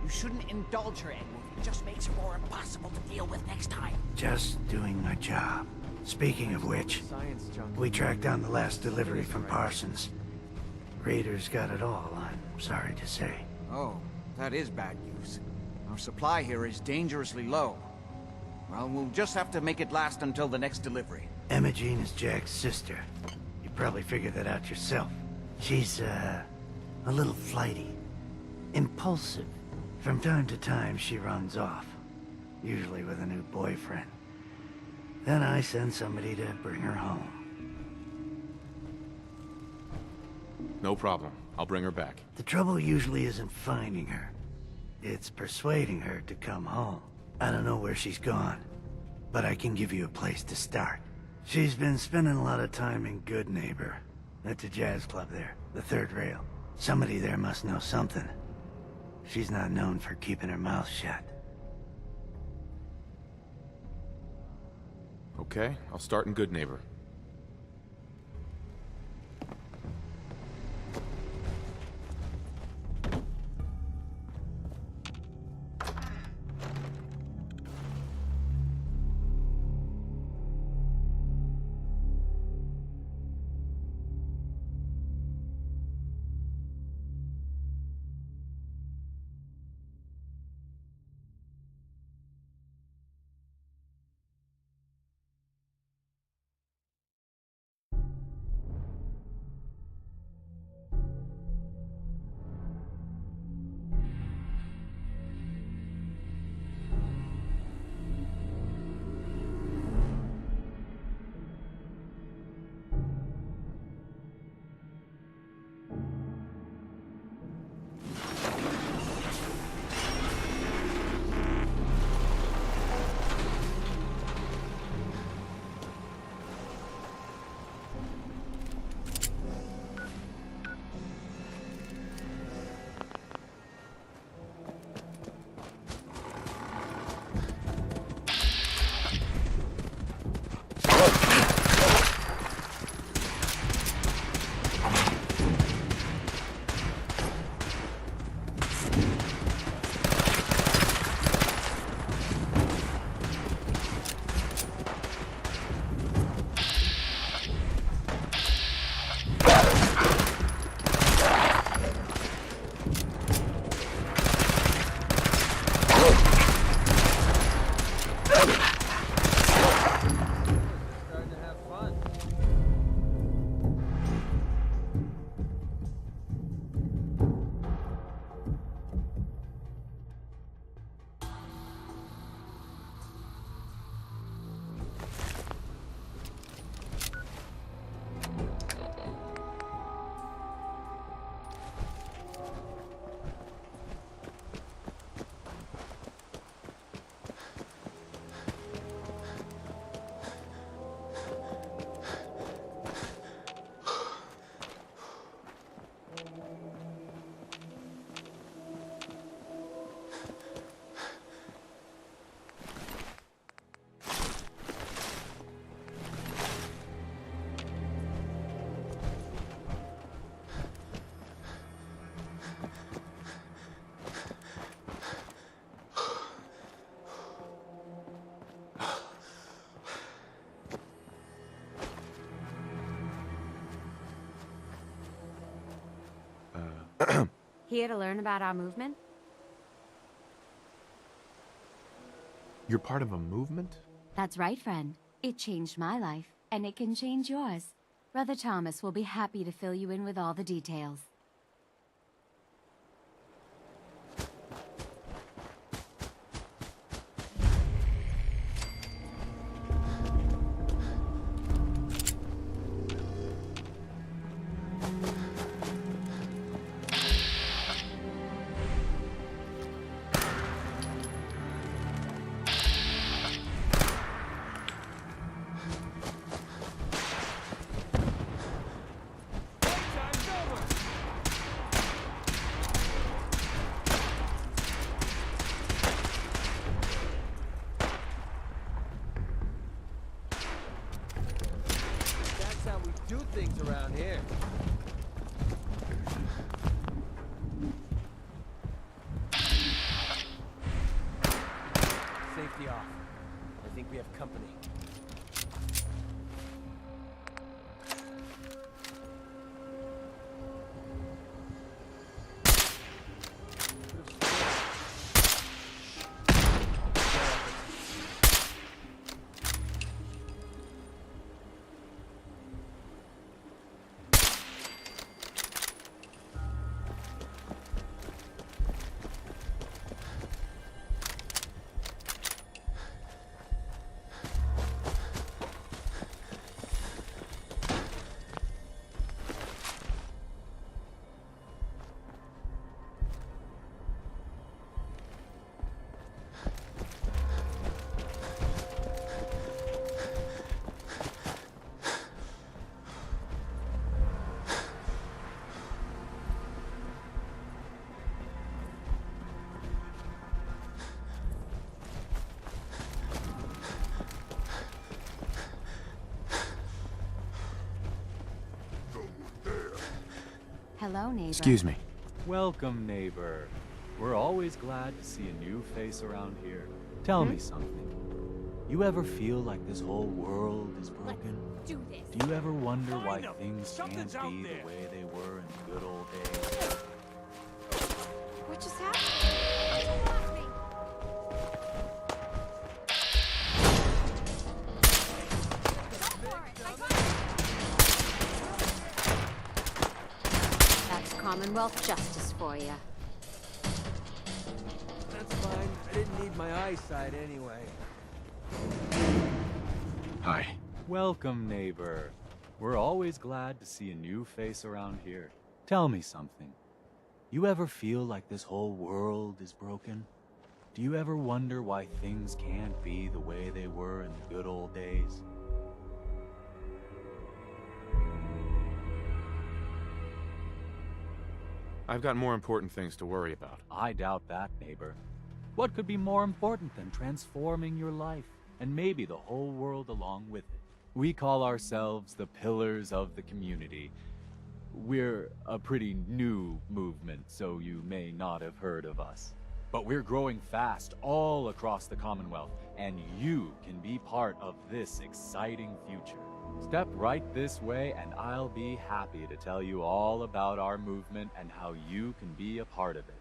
You shouldn't indulge her, Edward. It just makes her more impossible to deal with next time. Just doing my job. Speaking of which, we tracked down the last delivery from Parsons. Raiders got it all, I'm sorry to say. Oh, that is bad news. Our supply here is dangerously low. Well, we'll just have to make it last until the next delivery. Imogene is Jack's sister. You probably figured that out yourself. She's, a little flighty. Impulsive. From time to time, she runs off. Usually with a new boyfriend. Then I send somebody to bring her home. No problem. I'll bring her back. The trouble usually isn't finding her. It's persuading her to come home. I don't know where she's gone, but I can give you a place to start. She's been spending a lot of time in Good Neighbor. That's a jazz club there, the third rail. Somebody there must know something. She's not known for keeping her mouth shut. Okay, I'll start in Good Neighbor. Here to learn about our movement? You're part of a movement? That's right, friend. It changed my life, and it can change yours. Brother Thomas will be happy to fill you in with all the details. Do things around here. Safety off. I think we have company. Hello, neighbor. Excuse me. Welcome, neighbor. We're always glad to see a new face around here. Tell me something. You ever feel like this whole world is broken? Do this. Do you ever wonder why things can't be the way they were in the good old days? What just happened? That's Commonwealth justice for you. That's fine. I didn't need my eyesight anyway. Hi. Welcome, neighbor. We're always glad to see a new face around here. Tell me something. You ever feel like this whole world is broken? Do you ever wonder why things can't be the way they were in the good old days? I've got more important things to worry about. I doubt that, neighbor. What could be more important than transforming your life, and maybe the whole world along with it? We call ourselves the Pillars of the Community. We're a pretty new movement, so you may not have heard of us. But we're growing fast all across the Commonwealth, and you can be part of this exciting future. Step right this way, and I'll be happy to tell you all about our movement and how you can be a part of it.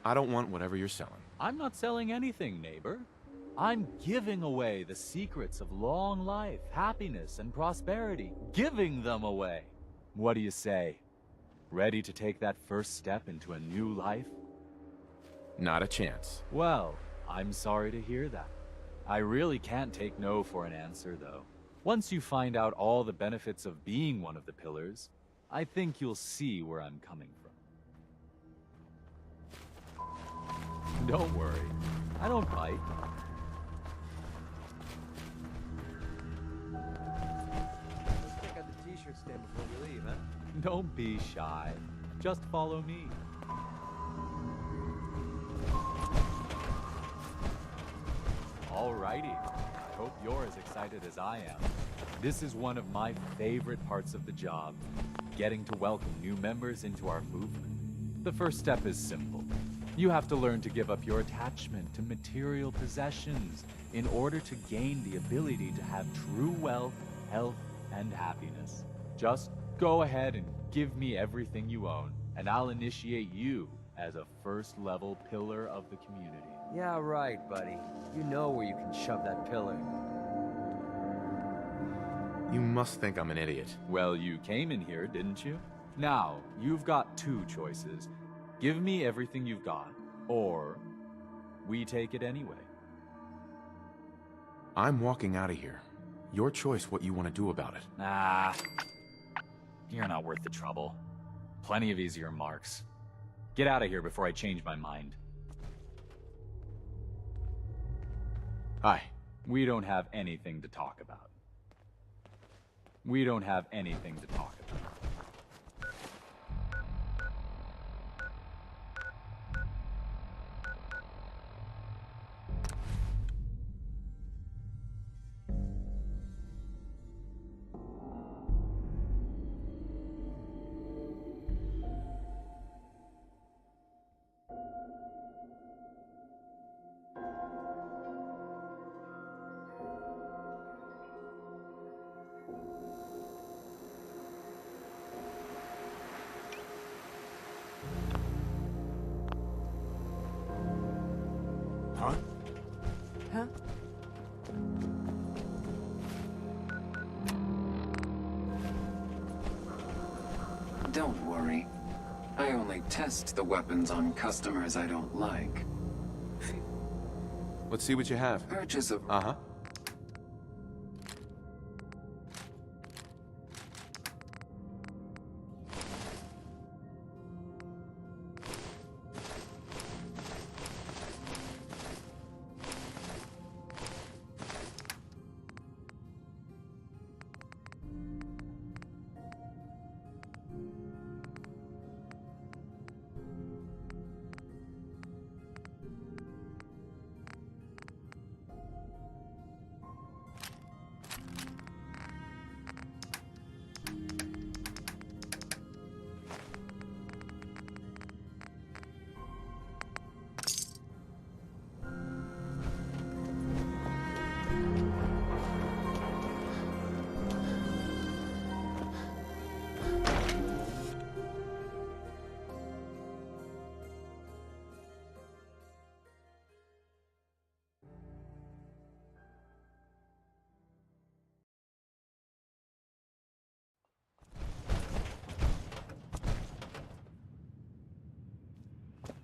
I don't want whatever you're selling. I'm not selling anything, neighbor. I'm giving away the secrets of long life, happiness, and prosperity. Giving them away. What do you say? Ready to take that first step into a new life? Not a chance. Well, I'm sorry to hear that. I really can't take no for an answer, though. Once you find out all the benefits of being one of the pillars, I think you'll see where I'm coming from. Don't worry. I don't bite. Let's check out the t-shirt stand before we leave, huh? Don't be shy. Just follow me. Alrighty. I hope you're as excited as I am. This is one of my favorite parts of the job, getting to welcome new members into our movement. The first step is simple. You have to learn to give up your attachment to material possessions in order to gain the ability to have true wealth, health, and happiness. Just go ahead and give me everything you own. and I'll initiate you as a first-level pillar of the community. Yeah, right, buddy. You know where you can shove that pillar. You must think I'm an idiot. Well, you came in here, didn't you? Now, you've got two choices. Give me everything you've got, or we take it anyway. I'm walking out of here. Your choice what you want to do about it. Nah. You're not worth the trouble. Plenty of easier marks. Get out of here before I change my mind. Hi. We don't have anything to talk about. We don't have anything to talk about. Huh? Huh? Don't worry. I only test the weapons on customers I don't like. Let's see what you have. Purchase of... Uh-huh.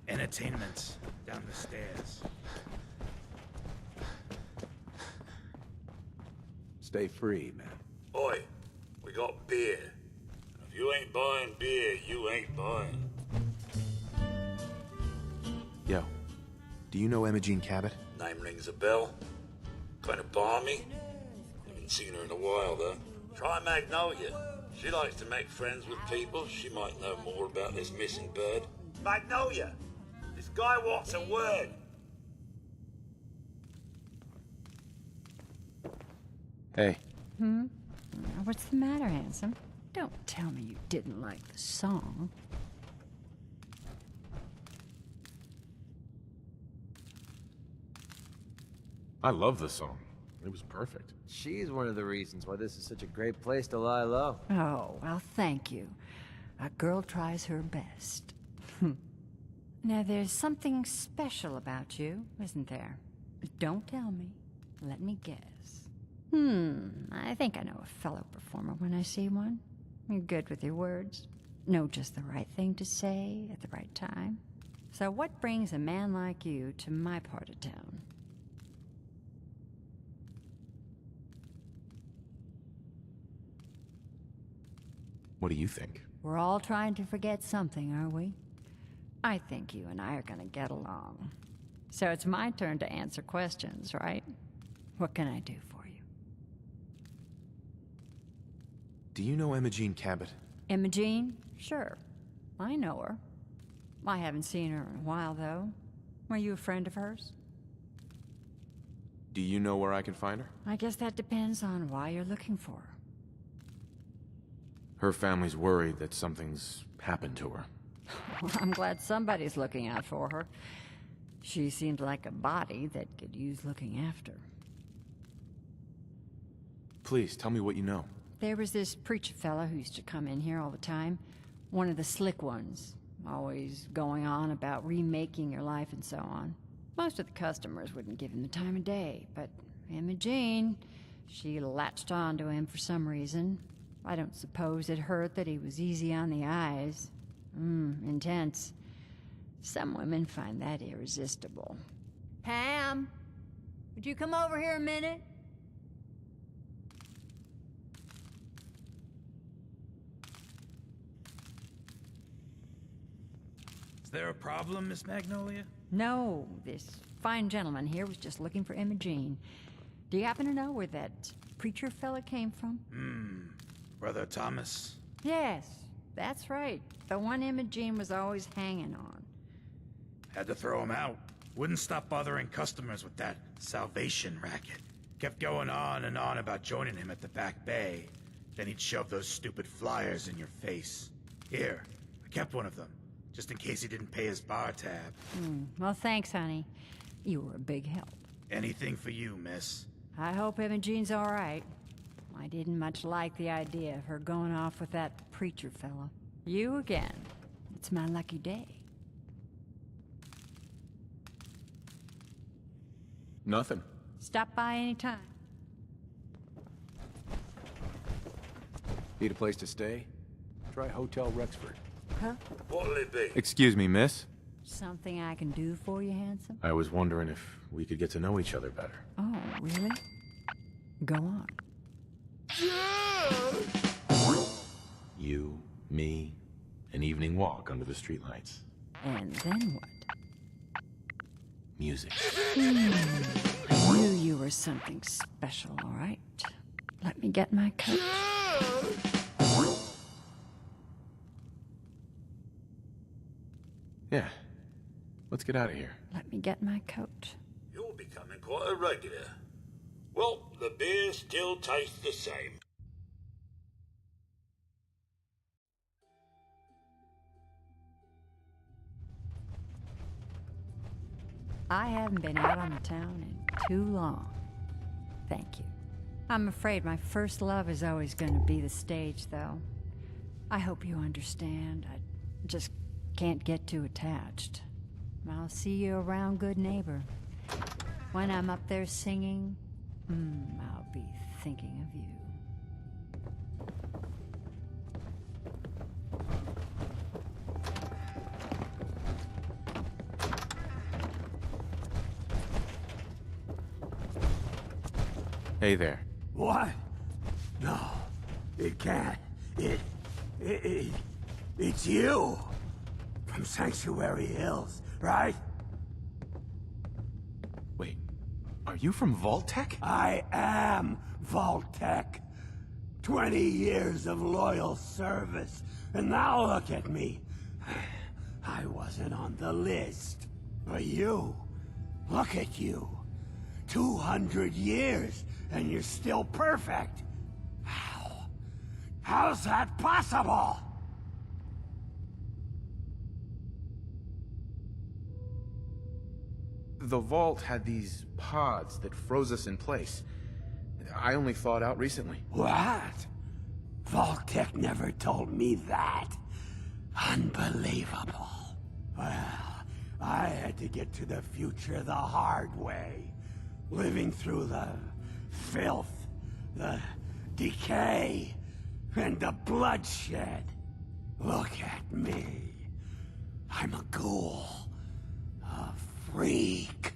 Entertainment down the stairs. Stay free, man. Oi, we got beer. If you ain't buying beer, you ain't buying. Yo, do you know Imogene Cabot? Name rings a bell. Kind of balmy. Haven't seen her in a while, though. Try Magnolia. She likes to make friends with people. She might know more about this missing bird. Magnolia! This guy wants a word. Hey. What's the matter, handsome? Don't tell me you didn't like the song. I love the song. It was perfect. She's one of the reasons why this is such a great place to lie low. Oh, well, thank you. A girl tries her best. Now, there's something special about you, isn't there? Don't tell me. Let me guess. I think I know a fellow performer when I see one. You're good with your words. Know just the right thing to say at the right time. So what brings a man like you to my part of town? What do you think? We're all trying to forget something, are we? I think you and I are gonna get along. So it's my turn to answer questions, right? What can I do for you? Do you know Imogene Cabot? Imogene? Sure. I know her. I haven't seen her in a while, though. Were you a friend of hers? Do you know where I can find her? I guess that depends on why you're looking for her. Her family's worried that something's happened to her. Well, I'm glad somebody's looking out for her. She seemed like a body that could use looking after. Please, tell me what you know. There was this preacher fella who used to come in here all the time. One of the slick ones. always going on about remaking your life and so on. Most of the customers wouldn't give him the time of day, but Imogene, she latched on to him for some reason. I don't suppose it hurt that he was easy on the eyes. Intense. Some women find that irresistible. Pam, would you come over here a minute? Is there a problem, Miss Magnolia? No, this fine gentleman here was just looking for Imogene. Do you happen to know where that preacher fella came from? Brother Thomas? Yes, that's right. The one Imogene was always hanging on. Had to throw him out. Wouldn't stop bothering customers with that salvation racket. Kept going on and on about joining him at the back bay. Then he'd shove those stupid flyers in your face. Here, I kept one of them, just in case he didn't pay his bar tab. Well, thanks, honey. You were a big help. Anything for you, miss. I hope Imogene's all right. I didn't much like the idea of her going off with that preacher fella. You again. It's my lucky day. Nothing. Stop by any time. Need a place to stay? Try Hotel Rexford. Huh? What'll it be? Excuse me, miss. Something I can do for you, handsome? I was wondering if we could get to know each other better. Oh, really? Go on. You, me, an evening walk under the streetlights. And then what? Music. I knew you were something special, all right? Let me get my coat. Yeah. Let's get out of here. Let me get my coat. You're becoming quite a regular. Well, the beer still tastes the same. I haven't been out on the town in too long. Thank you. I'm afraid my first love is always going to be the stage, though. I hope you understand. I just can't get too attached. I'll see you around, good neighbor. When I'm up there singing, I'll be thinking of you. Hey there. What? No, it can't. It's you. From Sanctuary Hills, right? Wait, are you from Vault-Tec? I am Vault-Tec. 20 years of loyal service, and now look at me. I wasn't on the list. But you, look at you. 200 years, and you're still perfect. How's that possible? The vault had these pods that froze us in place. I only thawed out recently. What? Vault-Tec never told me that. Unbelievable. Well, I had to get to the future the hard way. Living through the filth, the decay, and the bloodshed. Look at me. I'm a ghoul. A freak.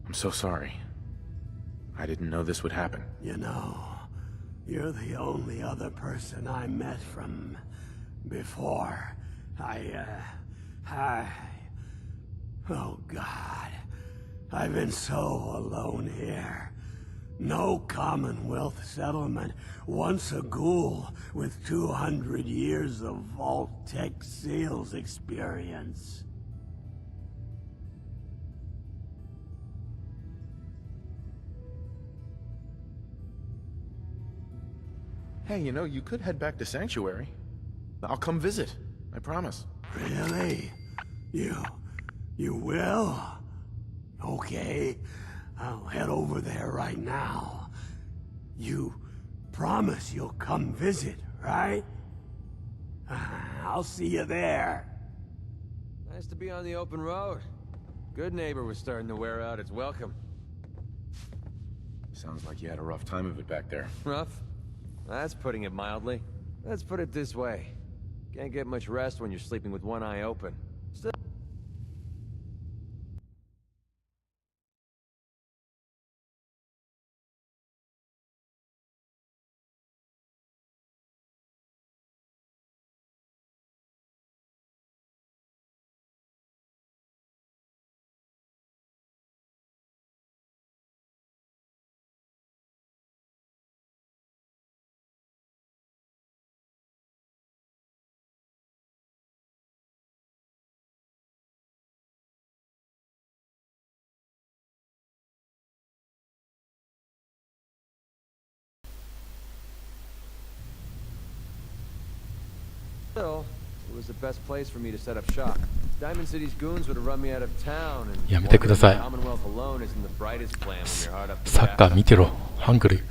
I'm so sorry. I didn't know this would happen. You know, you're the only other person I met from before. Oh God. I've been so alone here. No Commonwealth settlement, once a ghoul with 200 years of Vault-Tec sales experience. Hey, you know, you could head back to Sanctuary. I'll come visit. I promise. Really? You will? Okay, I'll head over there right now. You promise you'll come visit, right? I'll see you there. Nice to be on the open road. Good neighbor was starting to wear out its welcome. Sounds like you had a rough time of it back there. Rough? That's putting it mildly. Let's put it this way. Can't get much rest when you're sleeping with one eye open. Still... Still, it was the best place for me to set up shop. Diamond City's goons would have run me out of town, and やめてください。 Commonwealth alone isn't the brightest plan when you're hard up to サッカー見てろ。ハングル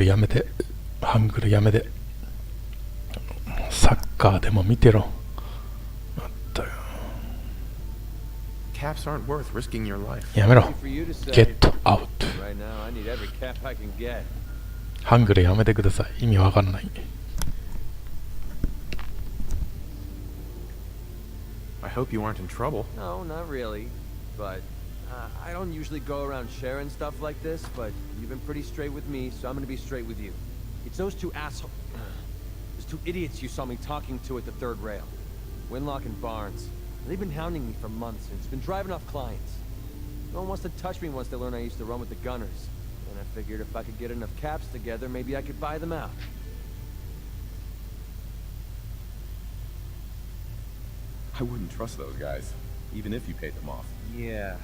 やめて。ハングルやめて。サッカーでも見てろ。まったよ。Caps aren't worth risking your life. やめろ。Get out. Right now, I need every cap I can get. ハングルやめてください。意味わかんない。I hope you aren't in trouble. No, not really. But I don't usually go around sharing stuff like this, but you've been pretty straight with me, so I'm gonna be straight with you. It's those two assholes. Those two idiots you saw me talking to at the third rail. Winlock and Barnes. They've been hounding me for months, and it's been driving off clients. No one wants to touch me once they learn I used to run with the Gunners. And I figured if I could get enough caps together, maybe I could buy them out. I wouldn't trust those guys, even if you paid them off. Yeah,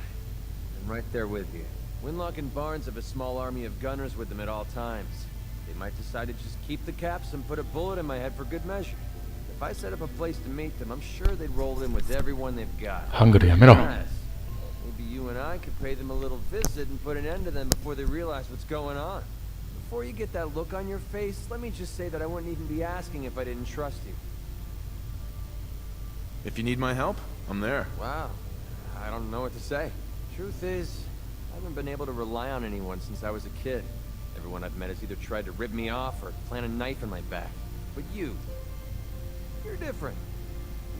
I'm right there with you. Winlock and Barnes have a small army of gunners with them at all times. They might decide to just keep the caps and put a bullet in my head for good measure. If I set up a place to meet them, I'm sure they'd roll in with everyone they've got. ハングルやめろ。 Yes. Maybe you and I could pay them a little visit and put an end to them before they realize what's going on. Before you get that look on your face, let me just say that I wouldn't even be asking if I didn't trust you. If you need my help, I'm there. Wow. I don't know what to say. Truth is, I haven't been able to rely on anyone since I was a kid. Everyone I've met has either tried to rip me off or plant a knife in my back. But you're different.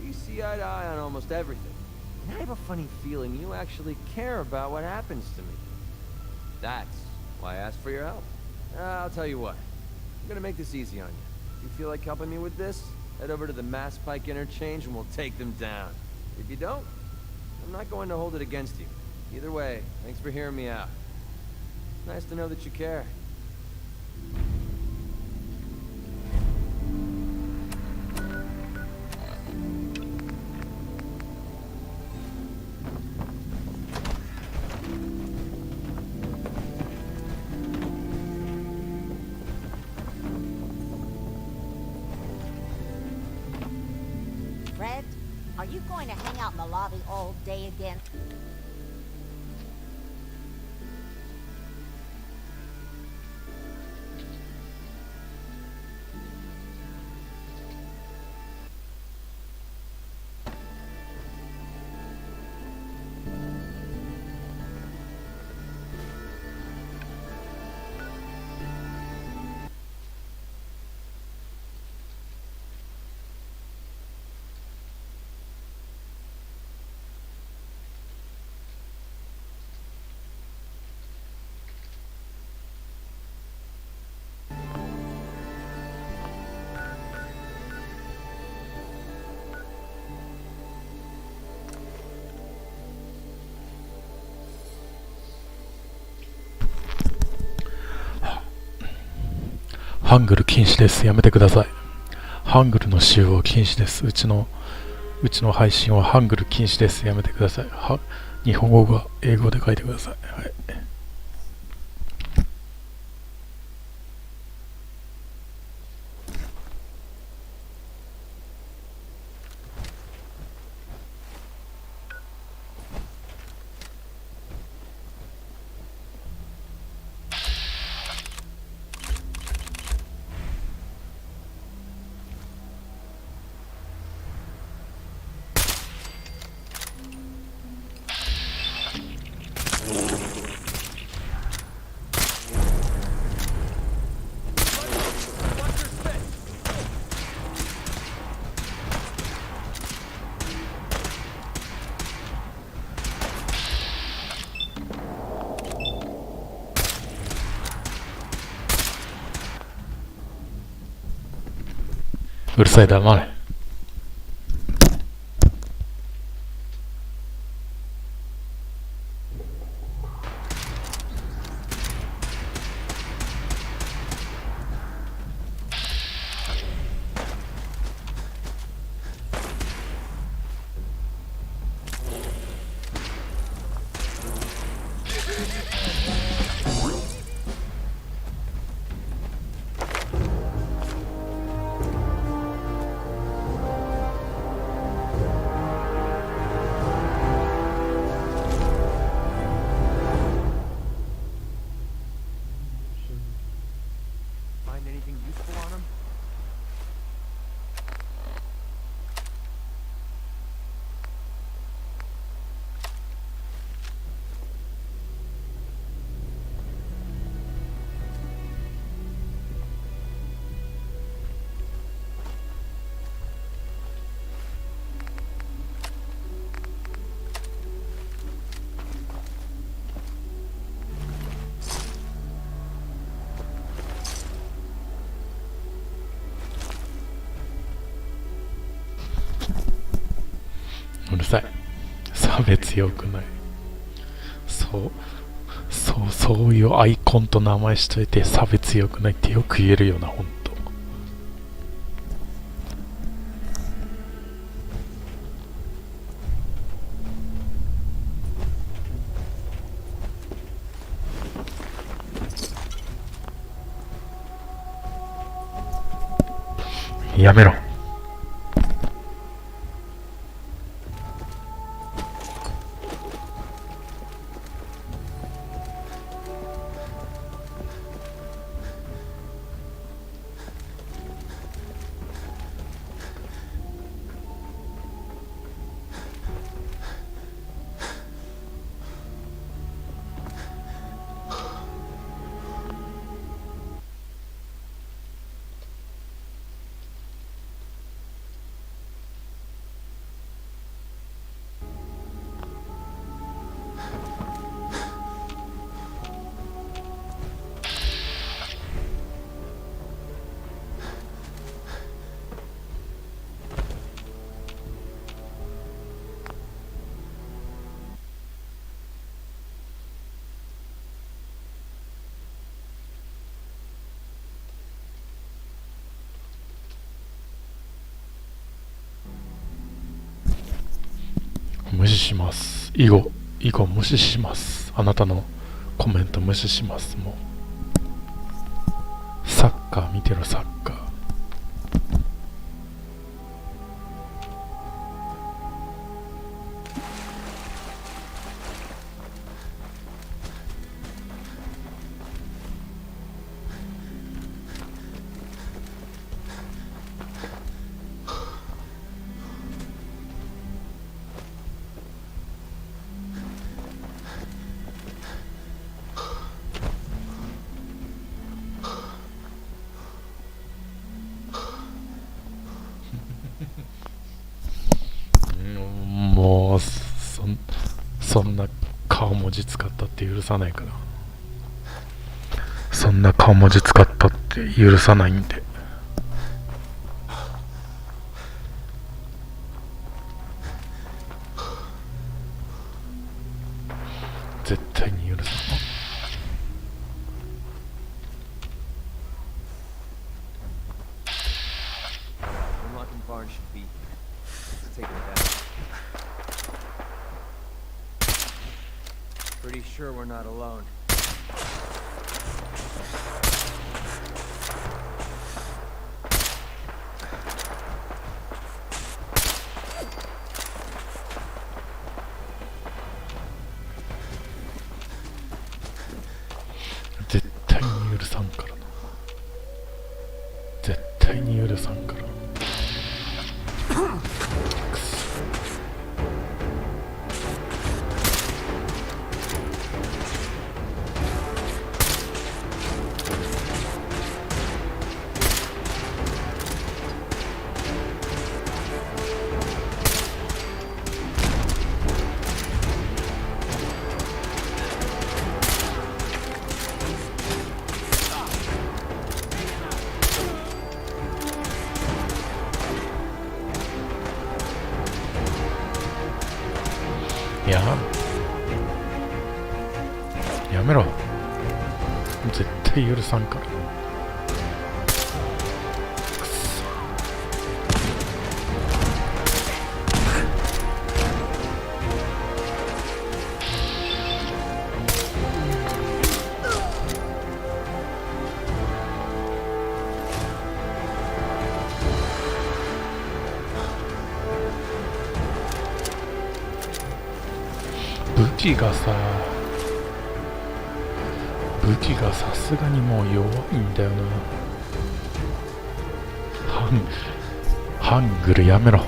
We see eye to eye on almost everything. And I have a funny feeling you actually care about what happens to me. That's why I asked for your help. I'll tell you what. I'm gonna make this easy on you. You feel like helping me with this? Head over to the Mass Pike interchange and we'll take them down. If you don't, I'm not going to hold it against you. Either way, thanks for hearing me out. Nice to know that you care. Fred, are you going to hang out in the lobby all day again?ハングル禁止です。やめてください。ハングルの使用禁止です。うちの配信はハングル禁止です。やめてください。日本語が英語で書いてください。はい。うるさい、黙れ。Find anything useful on him?うるさい。差別良くない。そういうアイコンと名前しといて差別良くないってよく言えるよな、ほんと。やめろ。無視します。以後無視します。あなたのコメント無視します。もうサッカー見てろ、サッカー。もうそんな顔文字使ったって許さないから。そんな顔文字使ったって許さないんで。絶対に許さない。Unlocking barn should be. Let's take it back. Pretty sure we're not alone.絶対に許さんからな。絶対に許さんから。めろ。絶対許さんから。武器がさすがにもう弱いんだよな。ハングルやめろ。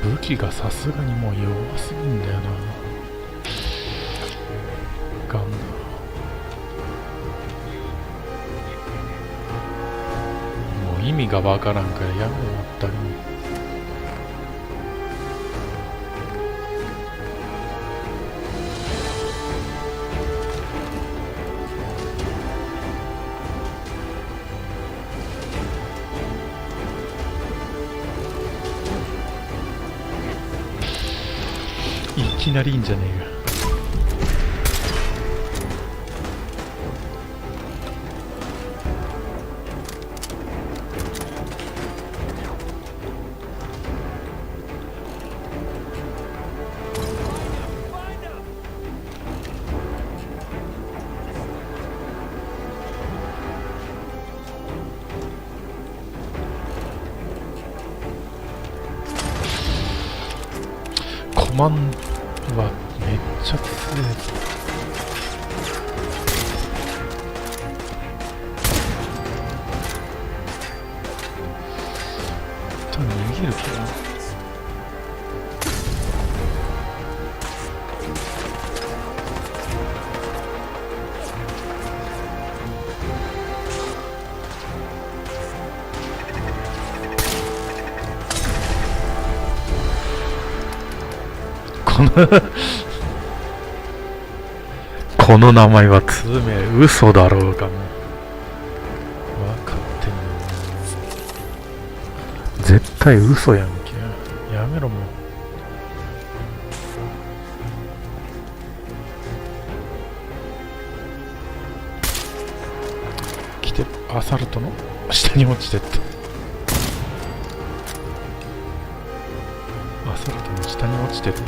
武器がさすがにもう弱すぎんだよな。ガンダもう意味がわからんからやめろったり。いきなりいいんじゃねえか。コマンはめっちゃ強い。多分逃げるかな。この名前は通名嘘だろうかも。分かってんの。絶対嘘やんけ。やめろもう。来てる。アサルトの下に落ちてった。アサルトの下に落ちてったぞ。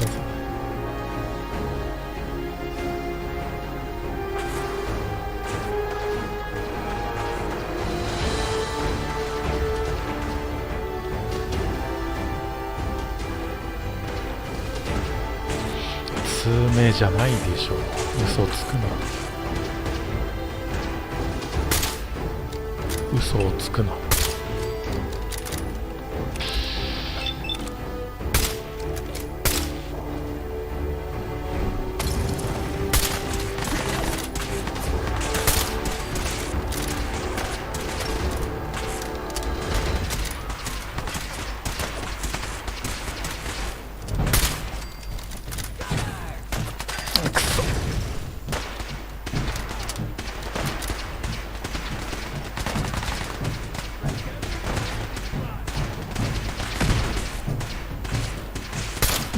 通名じゃないでしょ。嘘つくな。嘘をつくな。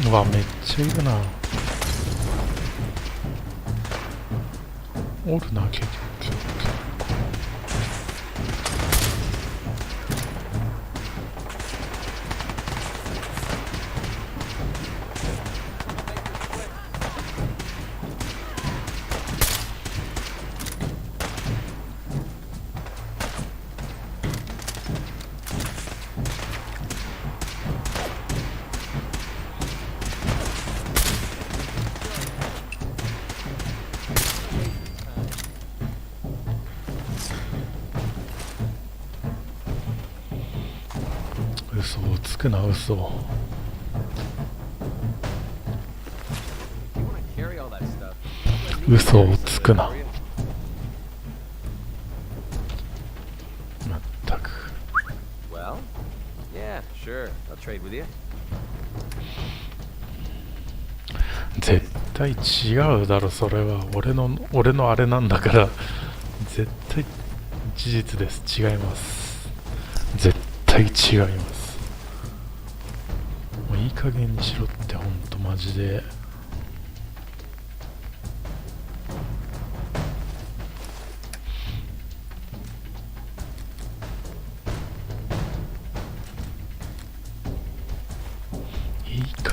うわ、めっちゃいるな。おるな、結構。嘘をつくな、嘘を。嘘をつくな。まったく。絶対違うだろ、それは。俺のあれなんだから。絶対事実です。違います。絶対違います。もういい加減にしろって、ほんとマジで。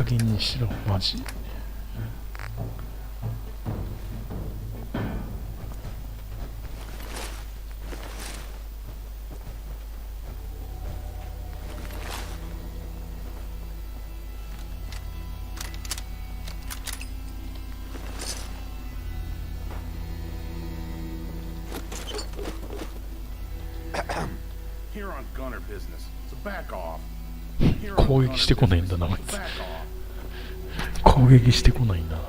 加減にしろマジ。攻撃してこないんだなあいつ。攻撃してこないんだな。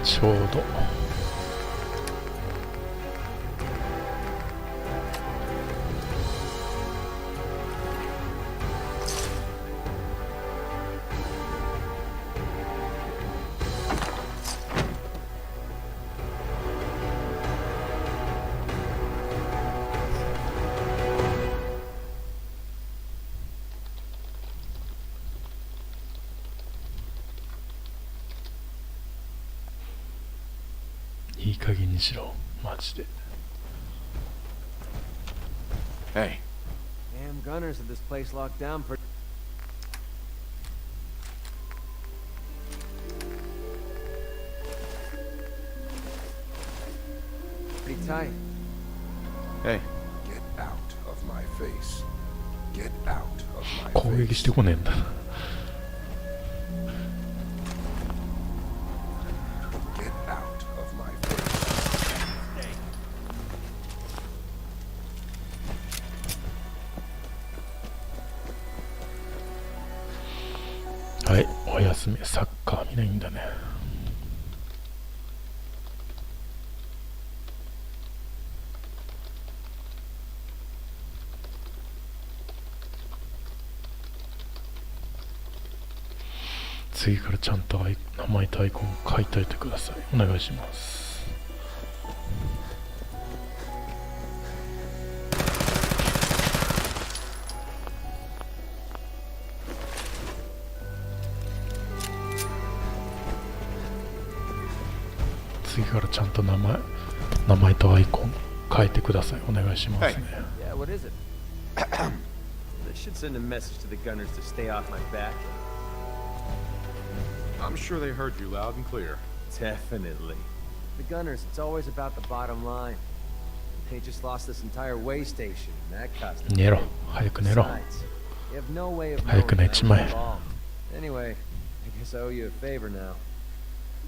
ちょうどいい加減にしろマジで。 Hey. Damn gunners had this place locked down pretty tight. Hey. Get out of my face. Get out of my 攻撃してこねえんだ。はい、お休み。サッカー見ないんだね。次からちゃんと名前とアイコン書いておいてください。お願いします。次からちゃんと名前とアイコン書いてください。お願いしますね。Yeah, what is it? This should send a message to the gunners to stay off my back. I'm sure they heard you loud and clear. Definitely. The gunners, it's always about the bottom line. They just lost this entire way station, and that cost them. 寝ろ、早く寝ろ。 You have no way of 早く寝ちまえ。 Anyway, I guess I owe you a favor now.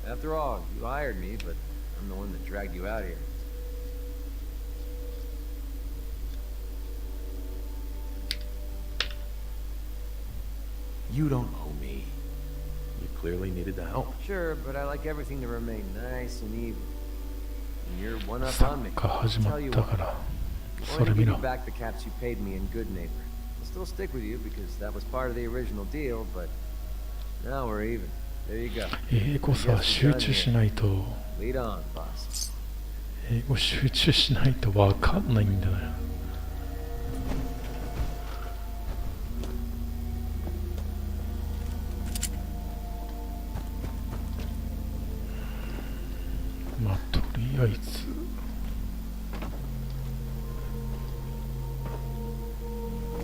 After all, you hired me, but I'm the one that dragged you out here. You don't owe me. You clearly needed the help. Sure, but I like everything to remain nice and even. And you're one up サ on me. ッカー始ま Tell you った what, からそ I'm れ going to 見 give ろ。 you back the caps you paid me in Good Neighbor. I'll still stick with you because that was part of the original deal, but now we're even. There you go. 英語さ、集中しないと。 Lead on, boss. 英語集中しないとわかんないんだよ。まあとりあえず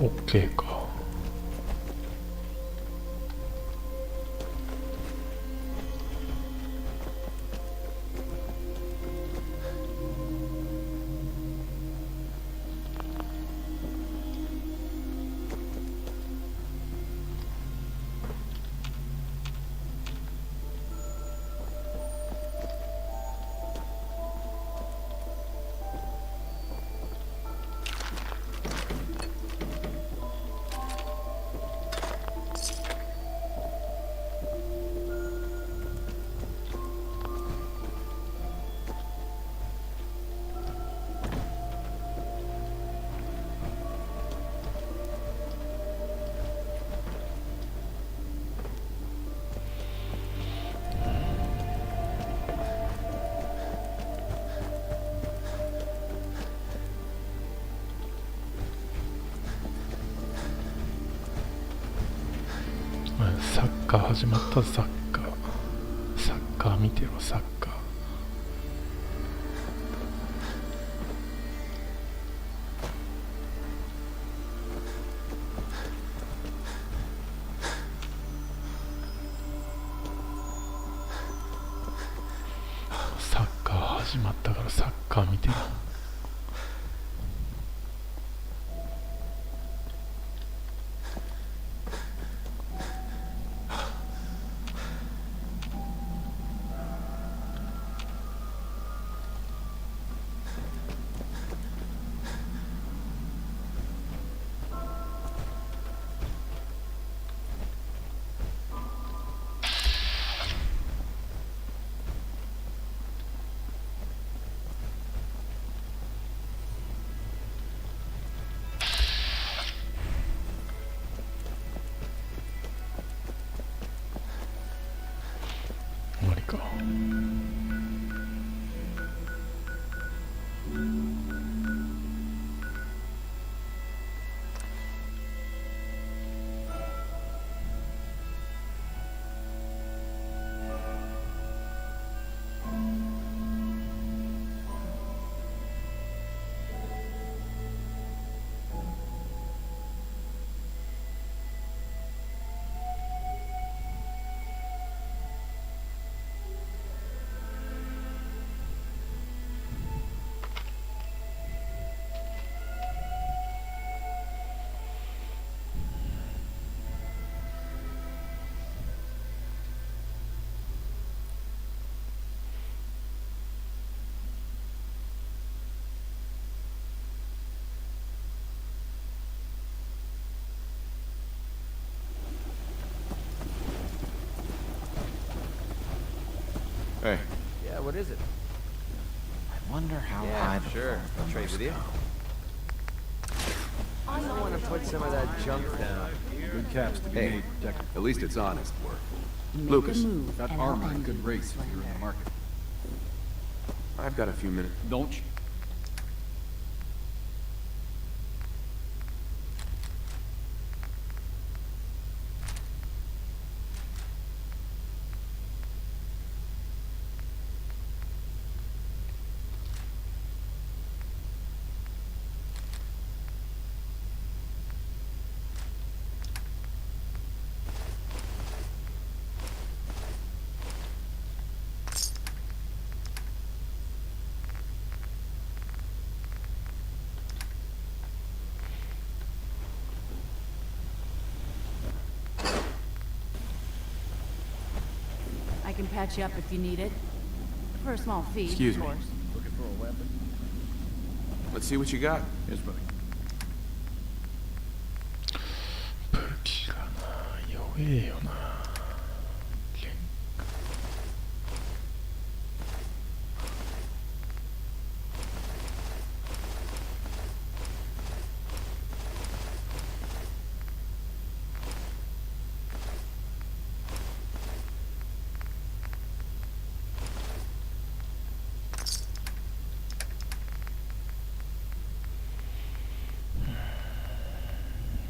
OK か。サッカー始まった。サッカー見てろ。サッカー。サッカー始まったからサッカー見てろ。終わりか。Hey. Yeah, what is it? I wonder how high the sure. I'll trade with you. I want to put some of that junk down. Good caps to be made. At least it's honest work. Lucas, that armor in good race if you're in the market. I've got a few minutes. Don't you? I can patch you up if you need it. For a small fee, Excuse of me. course. Looking for a weapon? Let's see what you got. Here's buddy. 武器がな、弱えよな。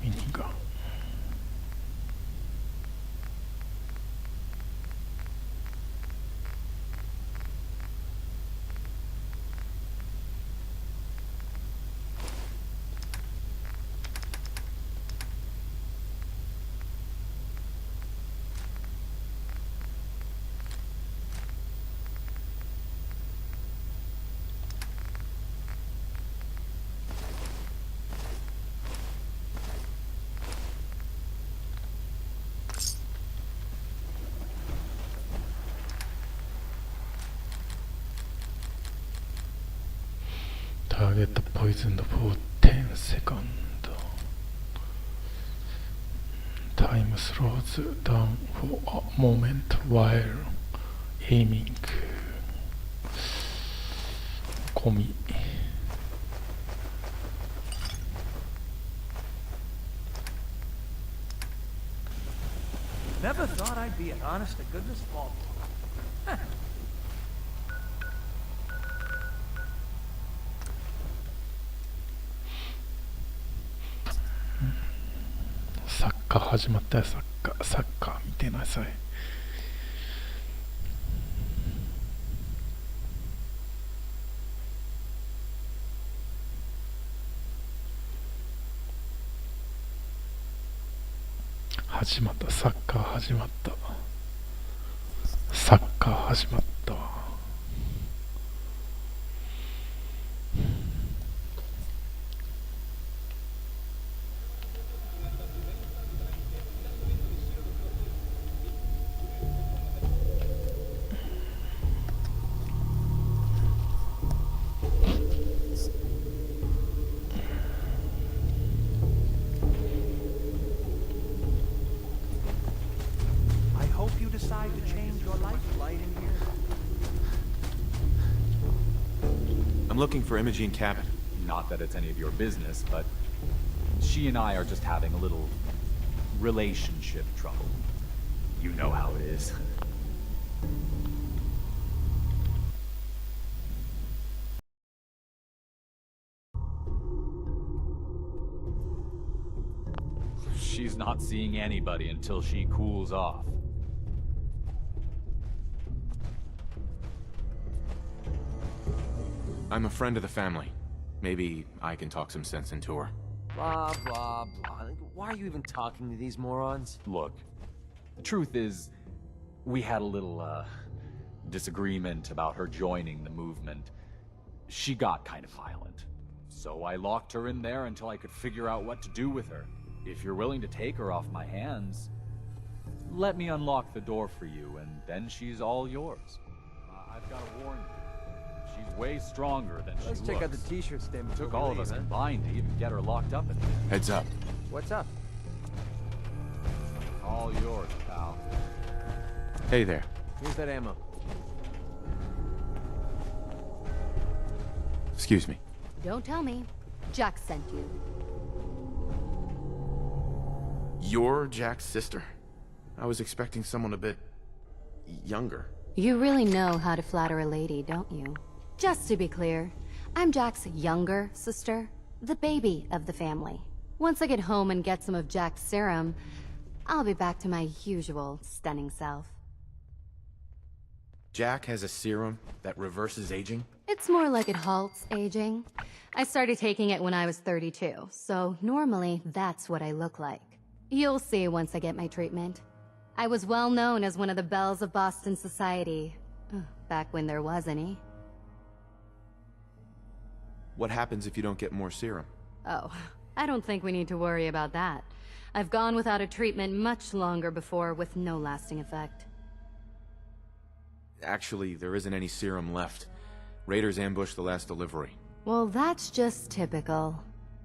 ミニガン。Target poisoned for 10 seconds. Time slows down for a moment while aiming. 込み。Never thought I'd be an honest-to-goodness fault. Huh. サッカー始まったよ、サッカー。サッカー見てなさい。始まった、サッカー始まった。サッカー始まった。Decide to change your life light in here. I'm looking for Imogene Cabot. Not that it's any of your business, but she and I are just having a little relationship trouble. You know how it is. She's not seeing anybody until she cools off. I'm a friend of the family. Maybe I can talk some sense into her. Blah, blah, blah. Why are you even talking to these morons? Look, the truth is, we had a little, disagreement about her joining the movement. She got kind of violent. So I locked her in there until I could figure out what to do with her. If you're willing to take her off my hands, let me unlock the door for you, and then she's all yours. I've got to warn you. She's way stronger than she looks. Let's check out the t-shirt stand. It took all of us combined to even get her locked up in there. Heads up. What's up? All yours, pal. Hey there. Here's that ammo. Excuse me. Don't tell me. Jack sent you. You're Jack's sister? I was expecting someone a bit younger. You really know how to flatter a lady, don't you? Just to be clear, I'm Jack's younger sister, the baby of the family. Once I get home and get some of Jack's serum, I'll be back to my usual stunning self. Jack has a serum that reverses aging? It's more like it halts aging. I started taking it when I was 32, so normally that's what I look like. You'll see once I get my treatment. I was well known as one of the belles of Boston society, back when there was any. What happens if you don't get more serum? Oh, I don't think we need to worry about that. I've gone without a treatment much longer before with no lasting effect. Actually, there isn't any serum left. Raiders ambushed the last delivery. Well, that's just typical.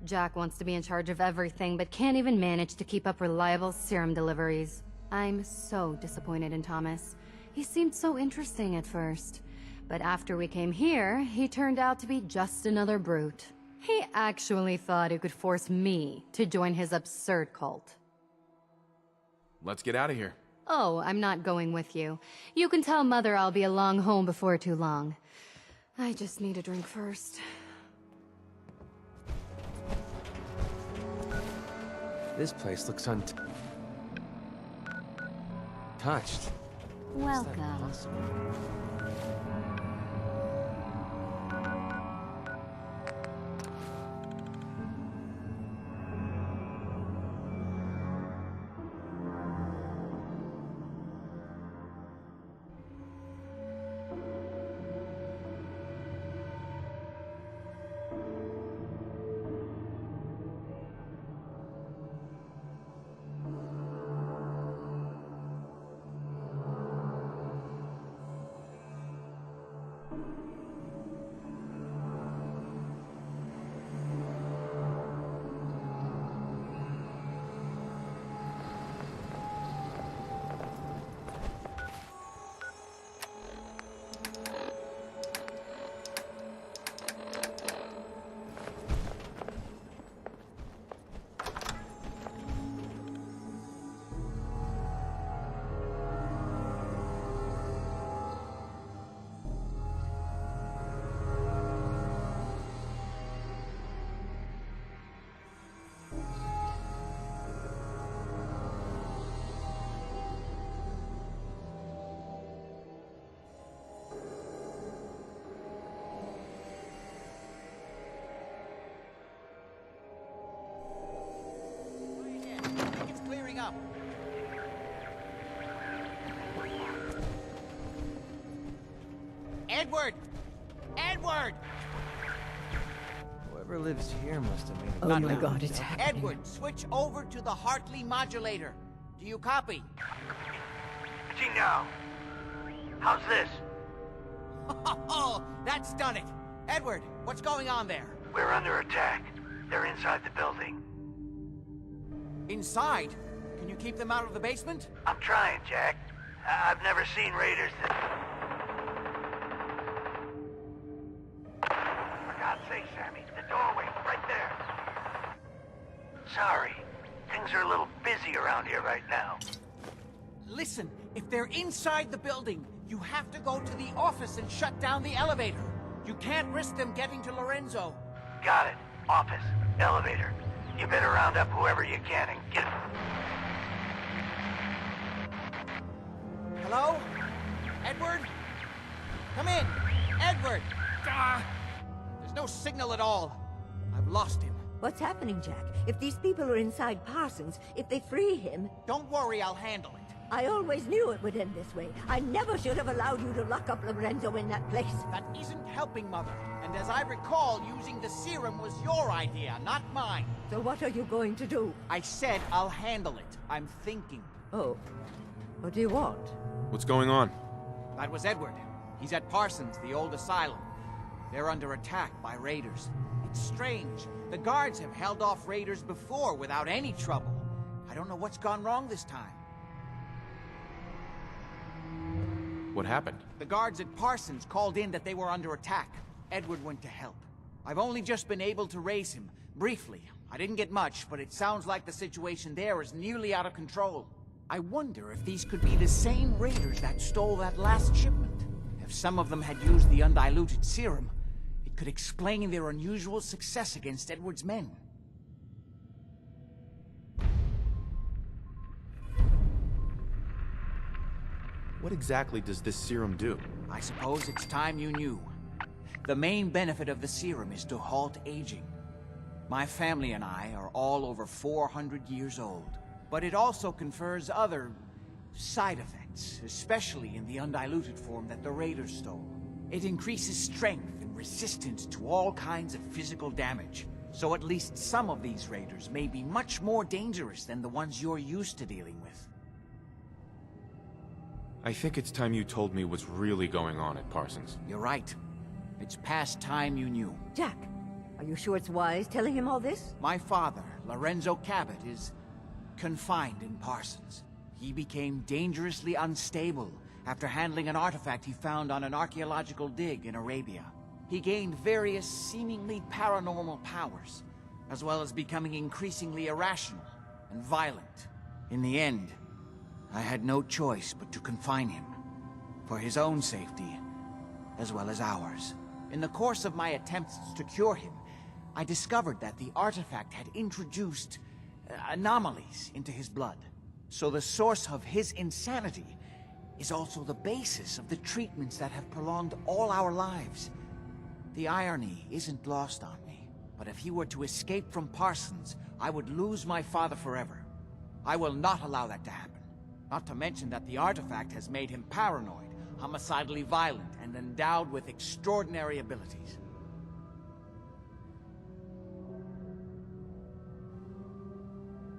Jack wants to be in charge of everything, but can't even manage to keep up reliable serum deliveries. I'm so disappointed in Thomas. He seemed so interesting at first. But after we came here, he turned out to be just another brute. He actually thought he could force me to join his absurd cult. Let's get out of here. Oh, I'm not going with you. You can tell Mother I'll be along home before too long. I just need a drink first. This place looks untouched. Welcome. up. Edward! Edward! Whoever lives here must have made it. Oh my God, it's happening. Edward, switch over to the Hartley modulator. Do you copy? No. How's this? Oh, that's done it. Edward, what's going on there? We're under attack. They're inside the building. Inside? Can you keep them out of the basement? I'm trying, Jack. I've never seen raiders that... For God's sake, Sammy, the doorway, right there. Sorry. Things are a little busy around here right now. Listen, if they're inside the building, you have to go to the office and shut down the elevator. You can't risk them getting to Lorenzo. Got it. Office. Elevator. You better round up whoever you can and get... Hello? Edward? Come in. Edward! There's no signal at all. I've lost him. What's happening, Jack? If these people are inside Parsons, if they free him... Don't worry, I'll handle it. I always knew it would end this way. I never should have allowed you to lock up Lorenzo in that place. That isn't helping, Mother. And as I recall, using the serum was your idea, not mine. So what are you going to do? I said I'll handle it. I'm thinking. Oh. What do you want? What's going on? That was Edward. He's at Parsons, the old asylum. They're under attack by raiders. It's strange. The guards have held off raiders before without any trouble. I don't know what's gone wrong this time. What happened? The guards at Parsons called in that they were under attack. Edward went to help. I've only just been able to raise him, briefly. I didn't get much, but it sounds like the situation there is nearly out of control. I wonder if these could be the same raiders that stole that last shipment. If some of them had used the undiluted serum, it could explain their unusual success against Edward's men. What exactly does this serum do? I suppose it's time you knew. The main benefit of the serum is to halt aging. My family and I are all over 400 years old. But it also confers other side effects, especially in the undiluted form that the raiders stole. It increases strength and resistance to all kinds of physical damage. So at least some of these raiders may be much more dangerous than the ones you're used to dealing with. I think it's time you told me what's really going on at Parsons. You're right. It's past time you knew. Jack, are you sure it's wise telling him all this? My father, Lorenzo Cabot, is confined in Parsons. He became dangerously unstable after handling an artifact he found on an archaeological dig in Arabia. He gained various seemingly paranormal powers, as well as becoming increasingly irrational and violent. In the end, I had no choice but to confine him, for his own safety, as well as ours. In the course of my attempts to cure him, I discovered that the artifact had introduced anomalies into his blood. So the source of his insanity is also the basis of the treatments that have prolonged all our lives. The irony isn't lost on me, but if he were to escape from Parsons, I would lose my father forever. I will not allow that to happen. Not to mention that the artifact has made him paranoid, homicidally violent, and endowed with extraordinary abilities.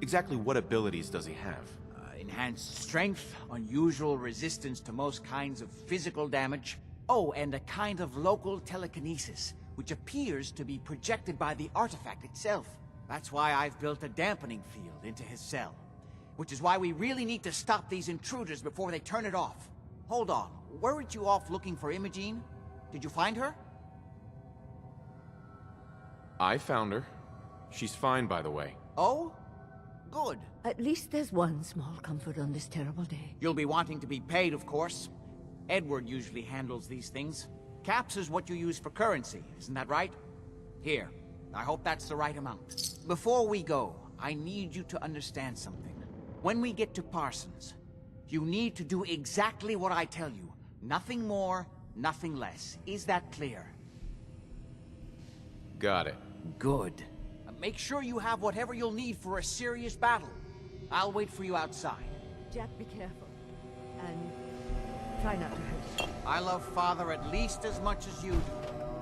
Exactly what abilities does he have? Enhanced strength, unusual resistance to most kinds of physical damage. Oh, and a kind of local telekinesis, which appears to be projected by the artifact itself. That's why I've built a dampening field into his cell. Which is why we really need to stop these intruders before they turn it off. Hold on, weren't you off looking for Imogene? Did you find her? I found her. She's fine, by the way. Oh? Good. At least there's one small comfort on this terrible day. You'll be wanting to be paid, of course. Edward usually handles these things. Caps is what you use for currency, isn't that right? Here, I hope that's the right amount. Before we go, I need you to understand something. When we get to Parsons, you need to do exactly what I tell you. Nothing more, nothing less. Is that clear? Got it. Good. Make sure you have whatever you'll need for a serious battle. I'll wait for you outside. Jack, be careful. And try not to hurt him. I love Father at least as much as you do.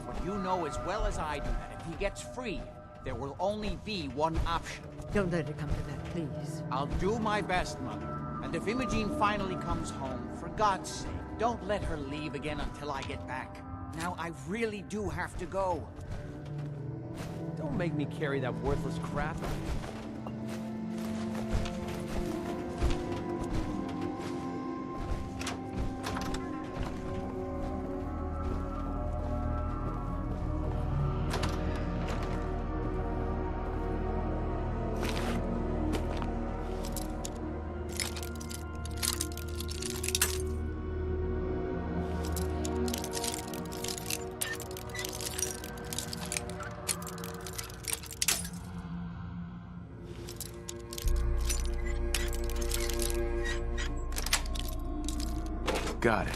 But you know as well as I do that if he gets free, there will only be one option. Don't let it come to that, please. I'll do my best, Mother. And if Imogene finally comes home, for God's sake, don't let her leave again until I get back. Now, I really do have to go. Don't make me carry that worthless crap. Got it.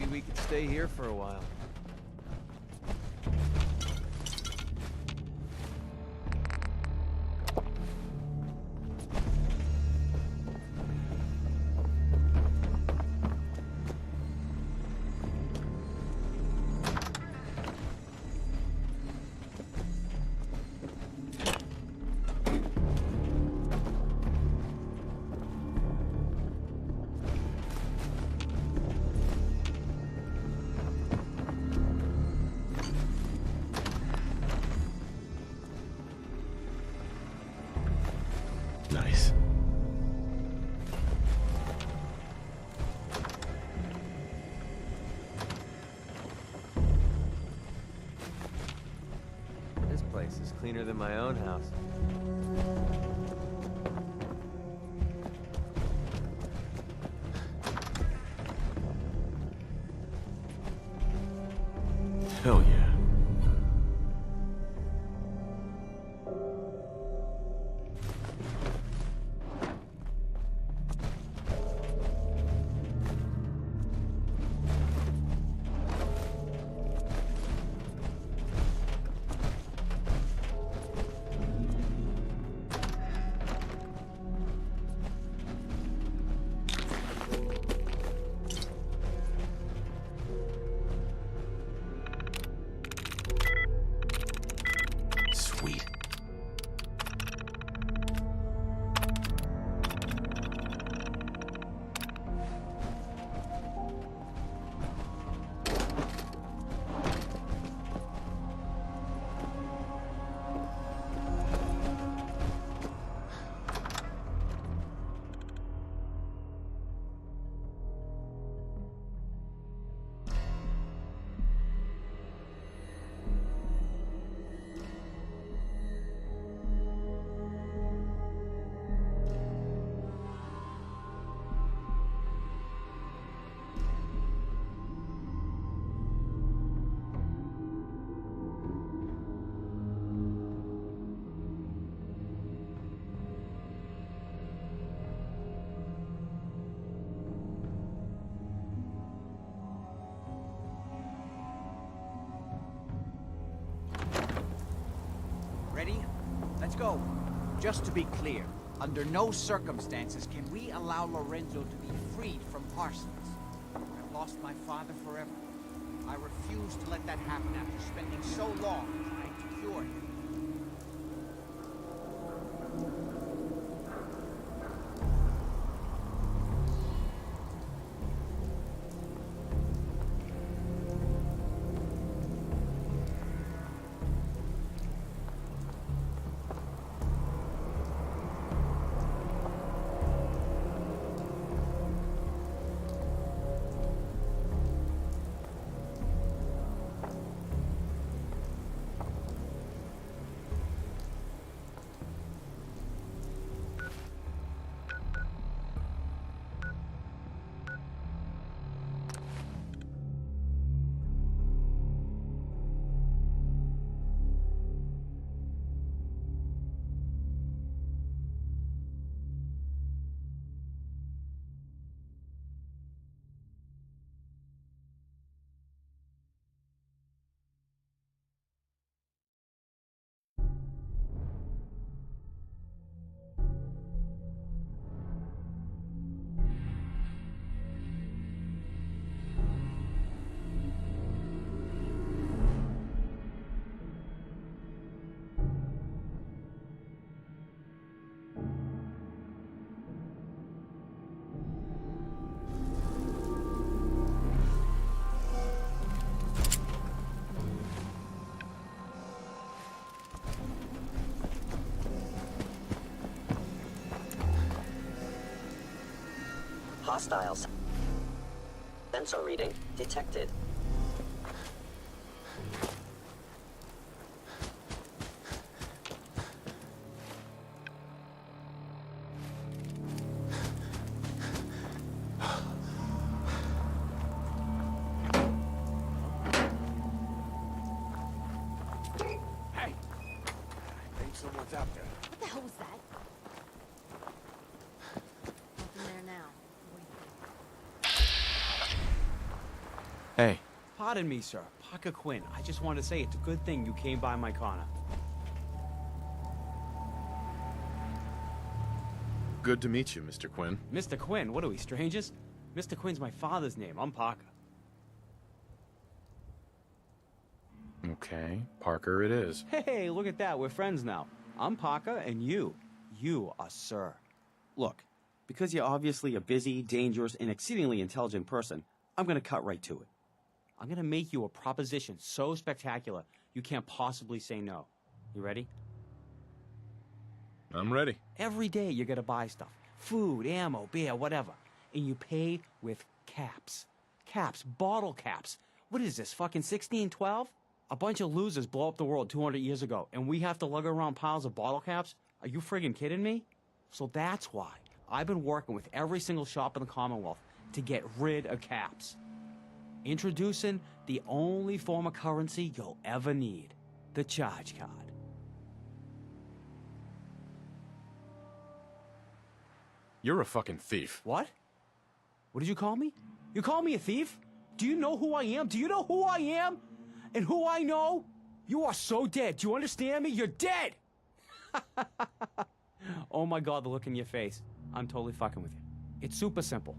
We could stay here for a while. Nice. This place is cleaner than my own house. Hell yeah. Ready? Let's go. Just to be clear, under no circumstances can we allow Lorenzo to be freed from Parsons. I've lost my father forever. I refuse to let that happen after spending so long trying to cure him. Hostiles. Sensor reading detected. Hey! I think someone's out there. What the hell was that? Nothing there now. Hey. Pardon me, sir. Parker Quinn. I just wanted to say it's a good thing you came by my corner. Good to meet you, Mr. Quinn. Mr. Quinn? What are we, strangers? Mr. Quinn's my father's name. I'm Parker. Okay, Parker it is. Hey, look at that. We're friends now. I'm Parker, and you are sir. Look, because you're obviously a busy, dangerous, and exceedingly intelligent person, I'm gonna cut right to it. I'm gonna make you a proposition so spectacular you can't possibly say no. You ready? I'm ready. Every day you're gonna buy stuff. Food, ammo, beer, whatever. And you pay with caps. Caps, bottle caps. What is this, fucking 1612? A bunch of losers blow up the world 200 years ago, and we have to lug around piles of bottle caps? Are you friggin' kidding me? So that's why I've been working with every single shop in the Commonwealth to get rid of caps. Introducing the only form of currency you'll ever need, the charge card. You're a fucking thief. What? What did you call me? You call me a thief? Do you know who I am? Do you know who I am? And who I know? You are so dead. Do you understand me? You're dead! Oh my God, the look in your face. I'm totally fucking with you. It's super simple.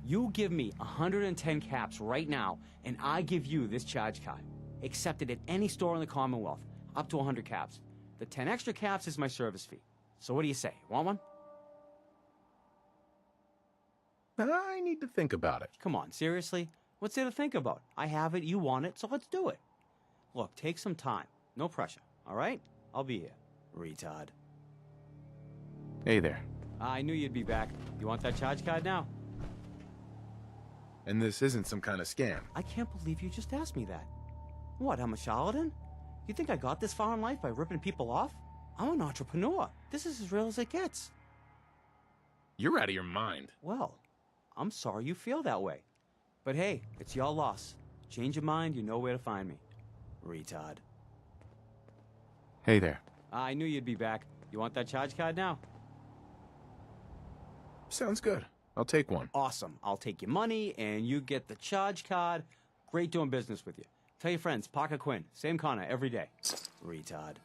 You give me 110 caps right now, and I give you this charge card. Accepted at any store in the Commonwealth, up to 100 caps. The 10 extra caps is my service fee. So what do you say? Want one? I need to think about it. Come on, seriously? What's there to think about? I have it, you want it, so let's do it. Look, take some time. No pressure, all right? I'll be here. Retard. Hey there. I knew you'd be back. You want that charge card now? And this isn't some kind of scam. I can't believe you just asked me that. What, I'm a charlatan? You think I got this far in life by ripping people off? I'm an entrepreneur. This is as real as it gets. You're out of your mind. Well, I'm sorry you feel that way. But hey, it's your loss. Change your mind, you know where to find me. Retard. Hey there. I knew you'd be back. You want that charge card now? Sounds good. I'll take one. Awesome. I'll take your money, and you get the charge card. Great doing business with you. Tell your friends, Parker Quinn. Same corner every day. Retard.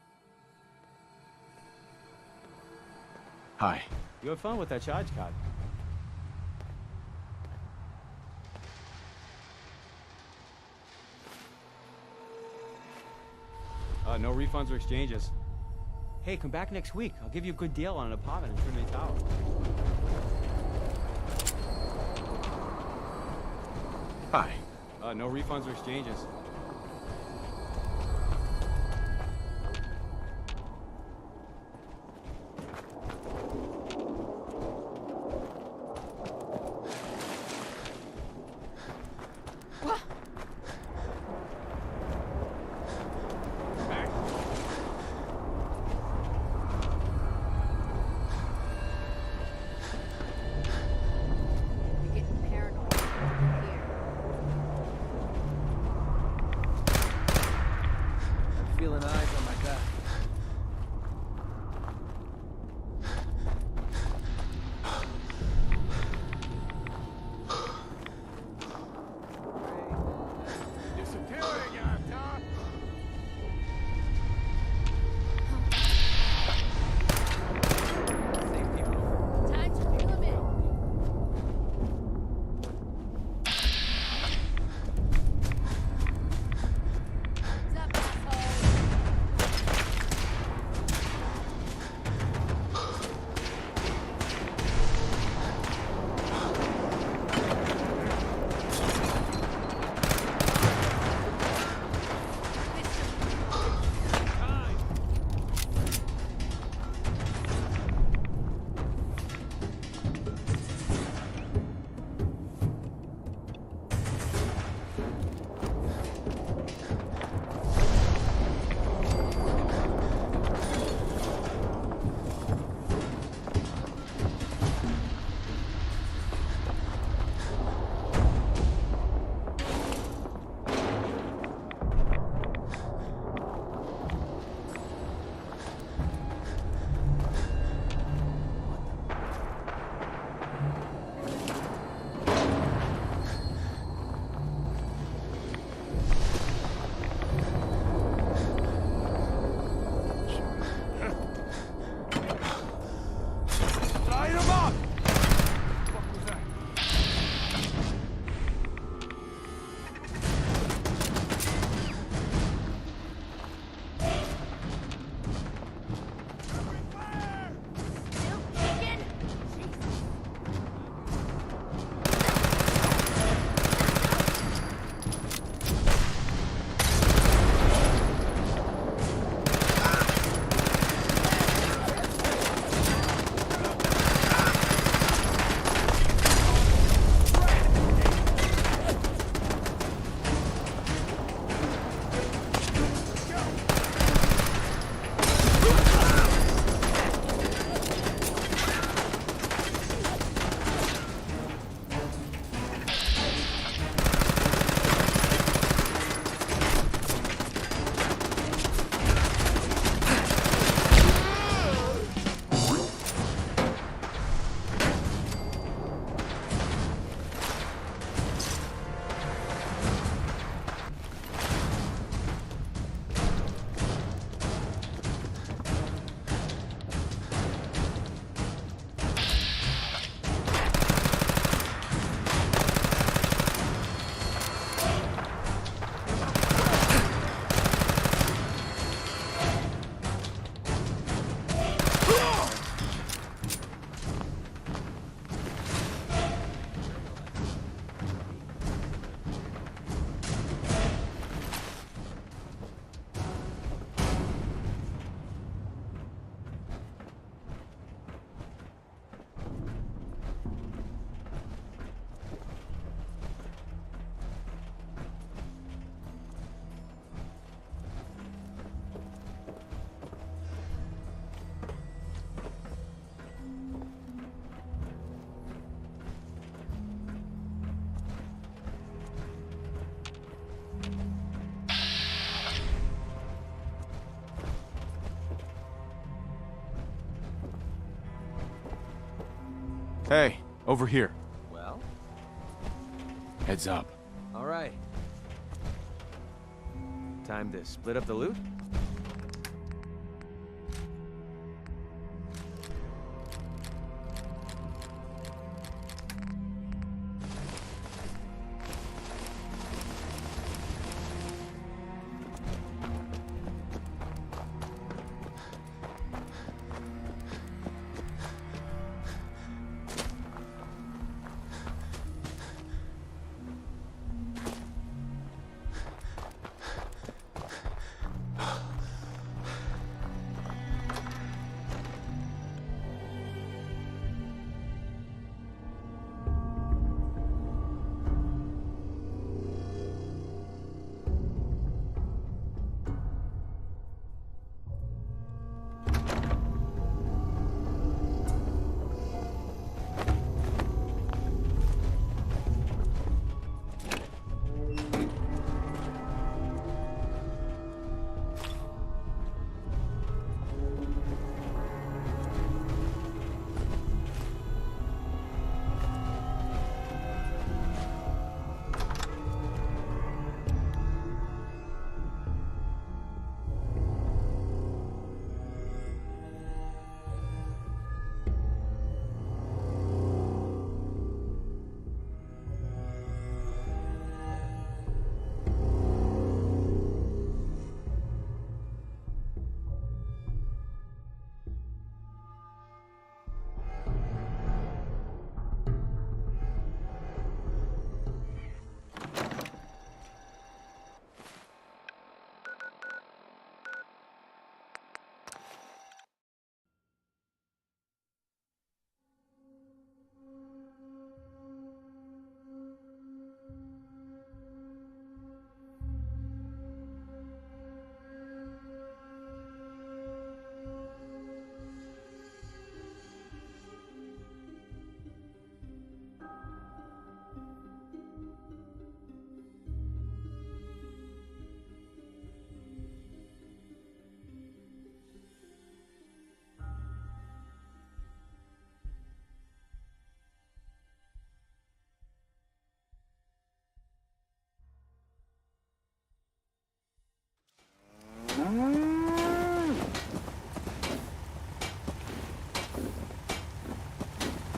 Hi. You have fun with that charge card. No refunds or exchanges. Hey, come back next week. I'll give you a good deal on an apartment in Trinity Tower. Hi. No refunds or exchanges. Hey, over here. Well? Heads up. All right. Time to split up the loot?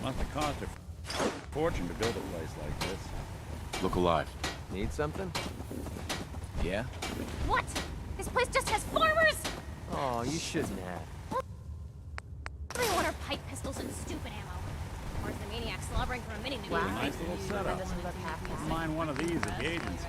Must have cost a fortune to build a place like this. Look alive. Need something? Yeah? What? This place just has farmers? Oh, you shouldn't have. They want our pipe pistols and stupid ammo. Where's the maniac slobbering for a mini nuke? Wow. Nice little setup. Wouldn't mind one of these at the agency.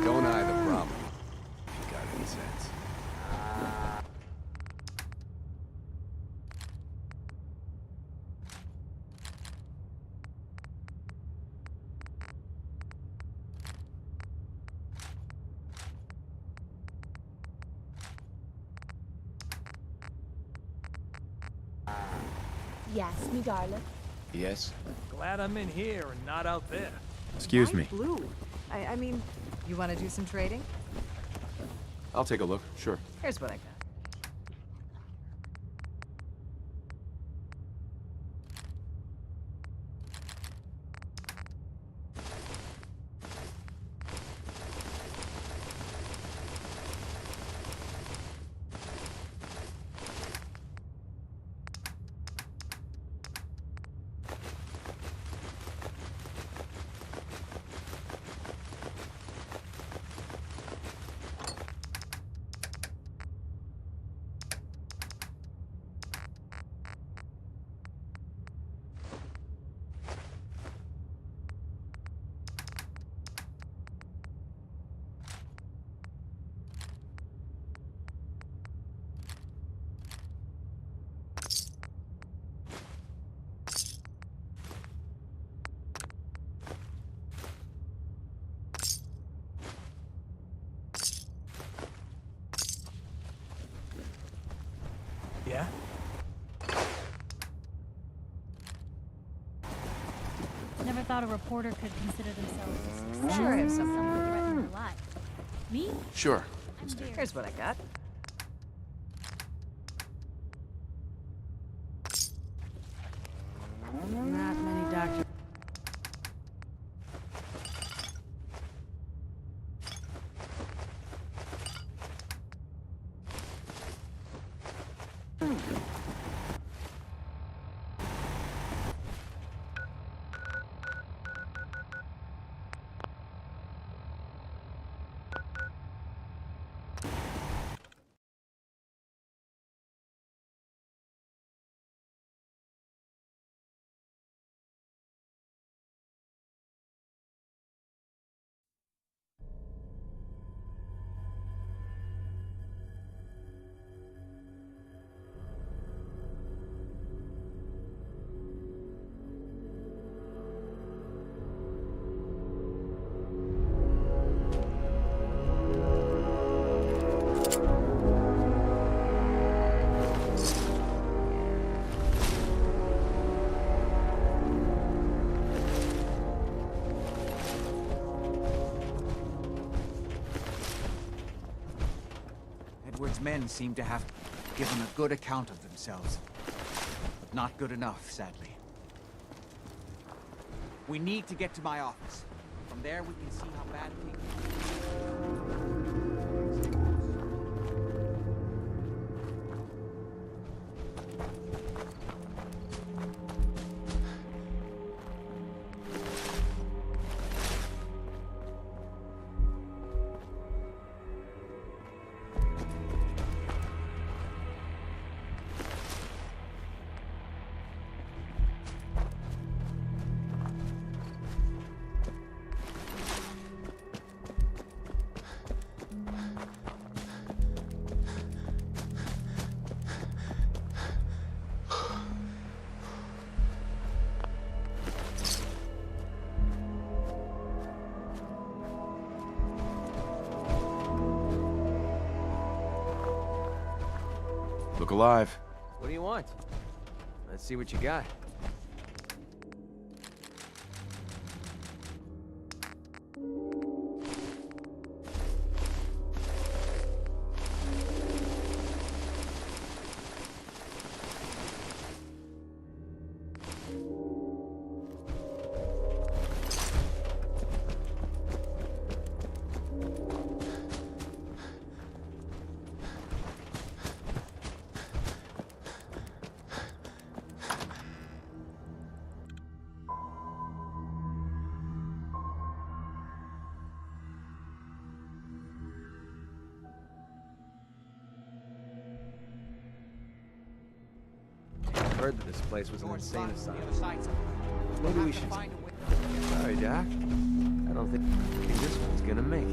Don't eye the problem, if you got any sense. Yes, me darling. Yes? Glad I'm in here and not out there. Excuse me. Blue. I mean, you want to do some trading? I'll take a look, sure. Here's what I got. Yeah? Never thought a reporter could consider themselves a success. Sure, if someone threatened their life. Me? Sure. Here's what I got. Not many doctors. Edward's men seem to have given a good account of themselves. But not good enough, sadly. We need to get to my office. From there, we can see how bad things... Look alive. What do you want? Let's see what you got. Heard that this place was an insane asylum. Maybe we should... Sorry, Doc. I don't think this one's gonna make it.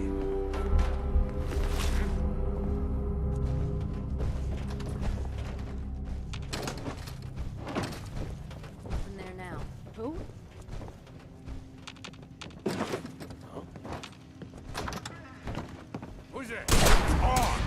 In there now. Who? Who's there? It's on!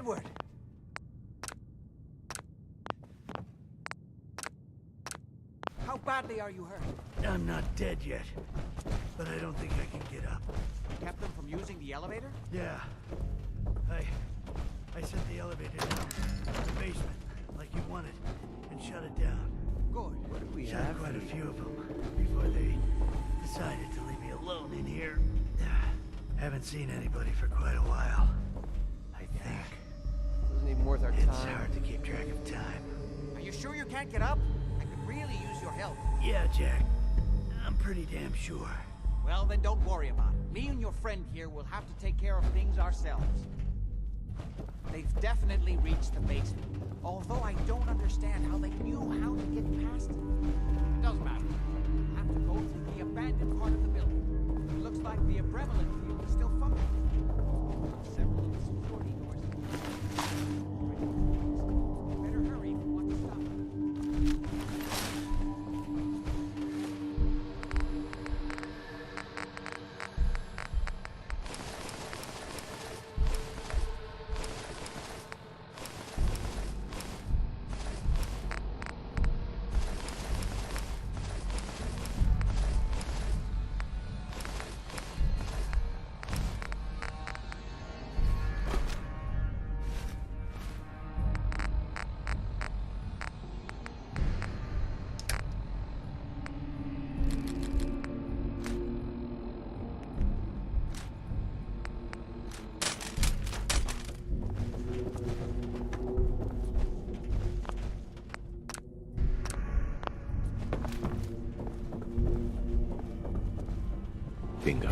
Edward! How badly are you hurt? I'm not dead yet, but I don't think I can get up. Kept them from using the elevator? Yeah. I sent the elevator down to the basement, like you wanted, and shut it down. Good. What do we have? Quite a few of them before they decided to leave me alone in here. Haven't seen anybody for quite a while. I think. Wasn't even worth our time. It's hard to keep track of time. Are you sure you can't get up? I could really use your help. Yeah, Jack. I'm pretty damn sure. Well, then don't worry about it. Me and your friend here will have to take care of things ourselves. They've definitely reached the basement. Although I don't understand how they knew how to get past it. It doesn't matter. We'll have to go through the abandoned part of the building. It looks like the Abremelin field is still functioning. Several of the security doors. Better hurry if you want to stop them. Bingo.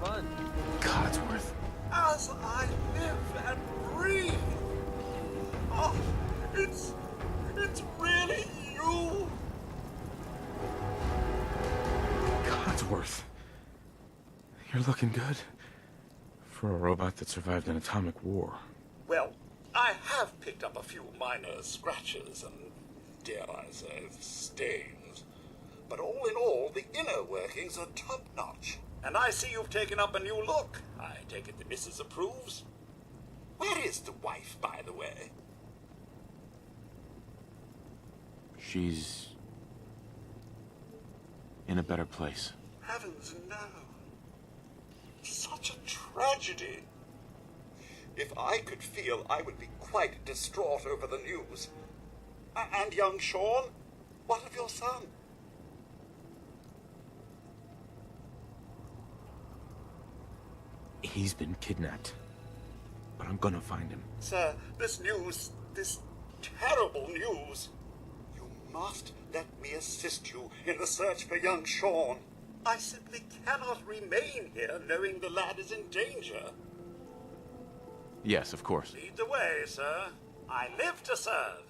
fun. Codsworth. As I live and breathe. Oh, it's really you. Codsworth. You're looking good. For a robot that survived an atomic war. Well, I have picked up a few minor scratches and, dare I say, stains. But all in all, the inner workings are top-notch. And I see you've taken up a new look. I take it the missus approves. Where is the wife, by the way? She's in a better place. Heavens, no. Such a tragedy. If I could feel, I would be quite distraught over the news. And young Sean? What of your son? He's been kidnapped. But I'm gonna find him. Sir, this news, this terrible news. You must let me assist you in the search for young Sean. I simply cannot remain here knowing the lad is in danger. Yes, of course. Lead the way, sir. I live to serve.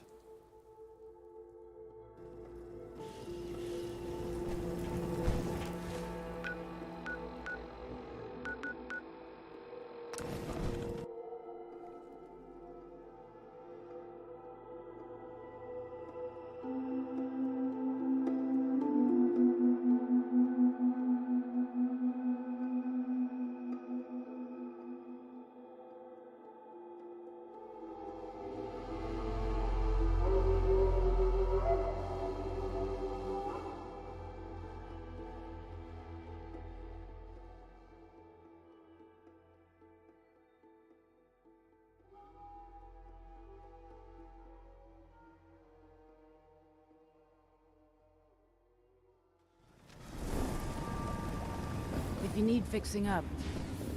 If you need fixing up,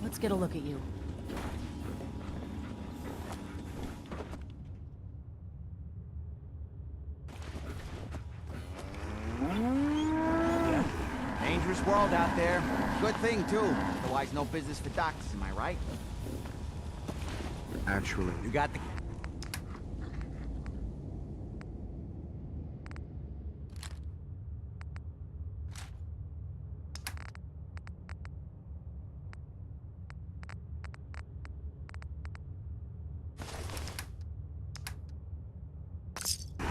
let's get a look at you. Dangerous world out there. Good thing, too. Otherwise, no business for doctors, am I right? Actually... You got the...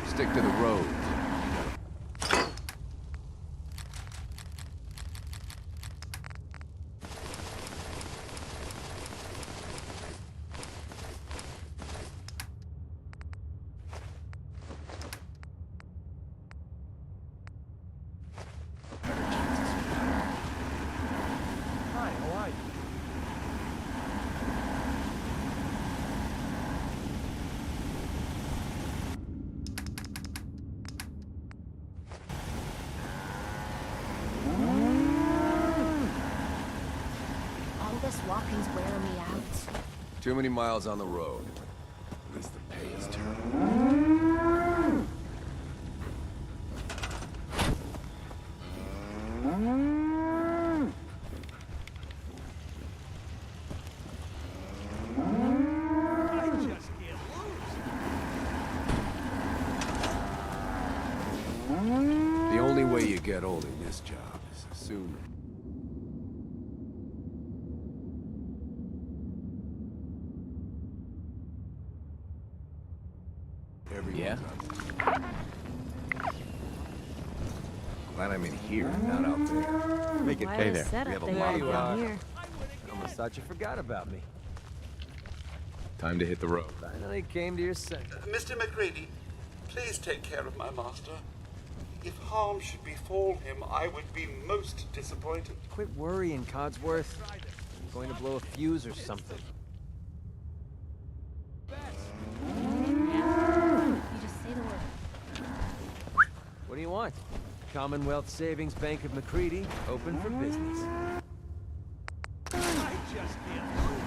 Stick to the road. Hi, how are you? All this walking's wearing me out. Too many miles on the road. At least the pay is terrible. I just can't lose. The only way you get old in this job is soon. Yeah? Glad I'm in here, not out there. Make it Hey there. there. We have a They lot are of down here. I almost thought you forgot about me. Time to hit the road. Finally came to your senses. Mr. McCready, please take care of my master. If harm should befall him, I would be most disappointed. Quit worrying, Codsworth. I'm going to blow a fuse or something. You just say the word. What do you want? Commonwealth Savings Bank of McCready, open for business. I just can't lose.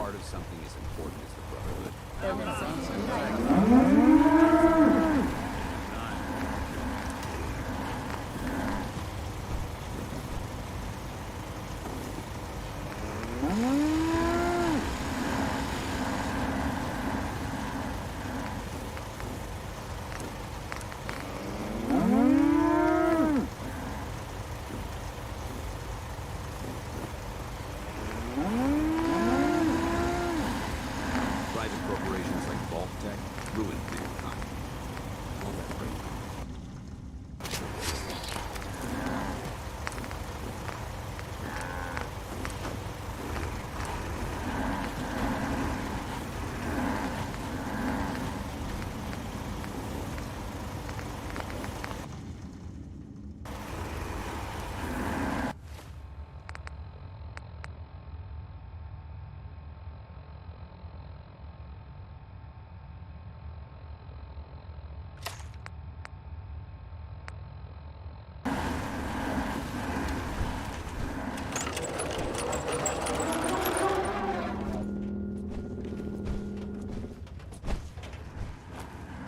part of something as important as the Brotherhood. Private corporations like Vault Tech ruined mankind. All that great.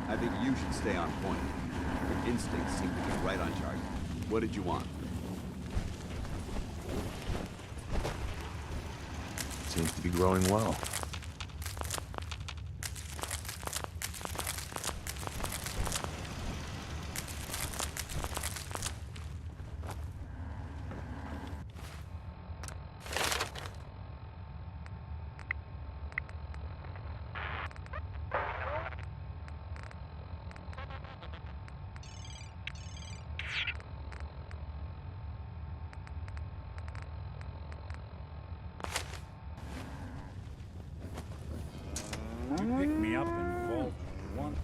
I think you should stay on point. Your instincts seem to be right on target. What did you want? Seems to be growing well. You picked me up in Vault 1.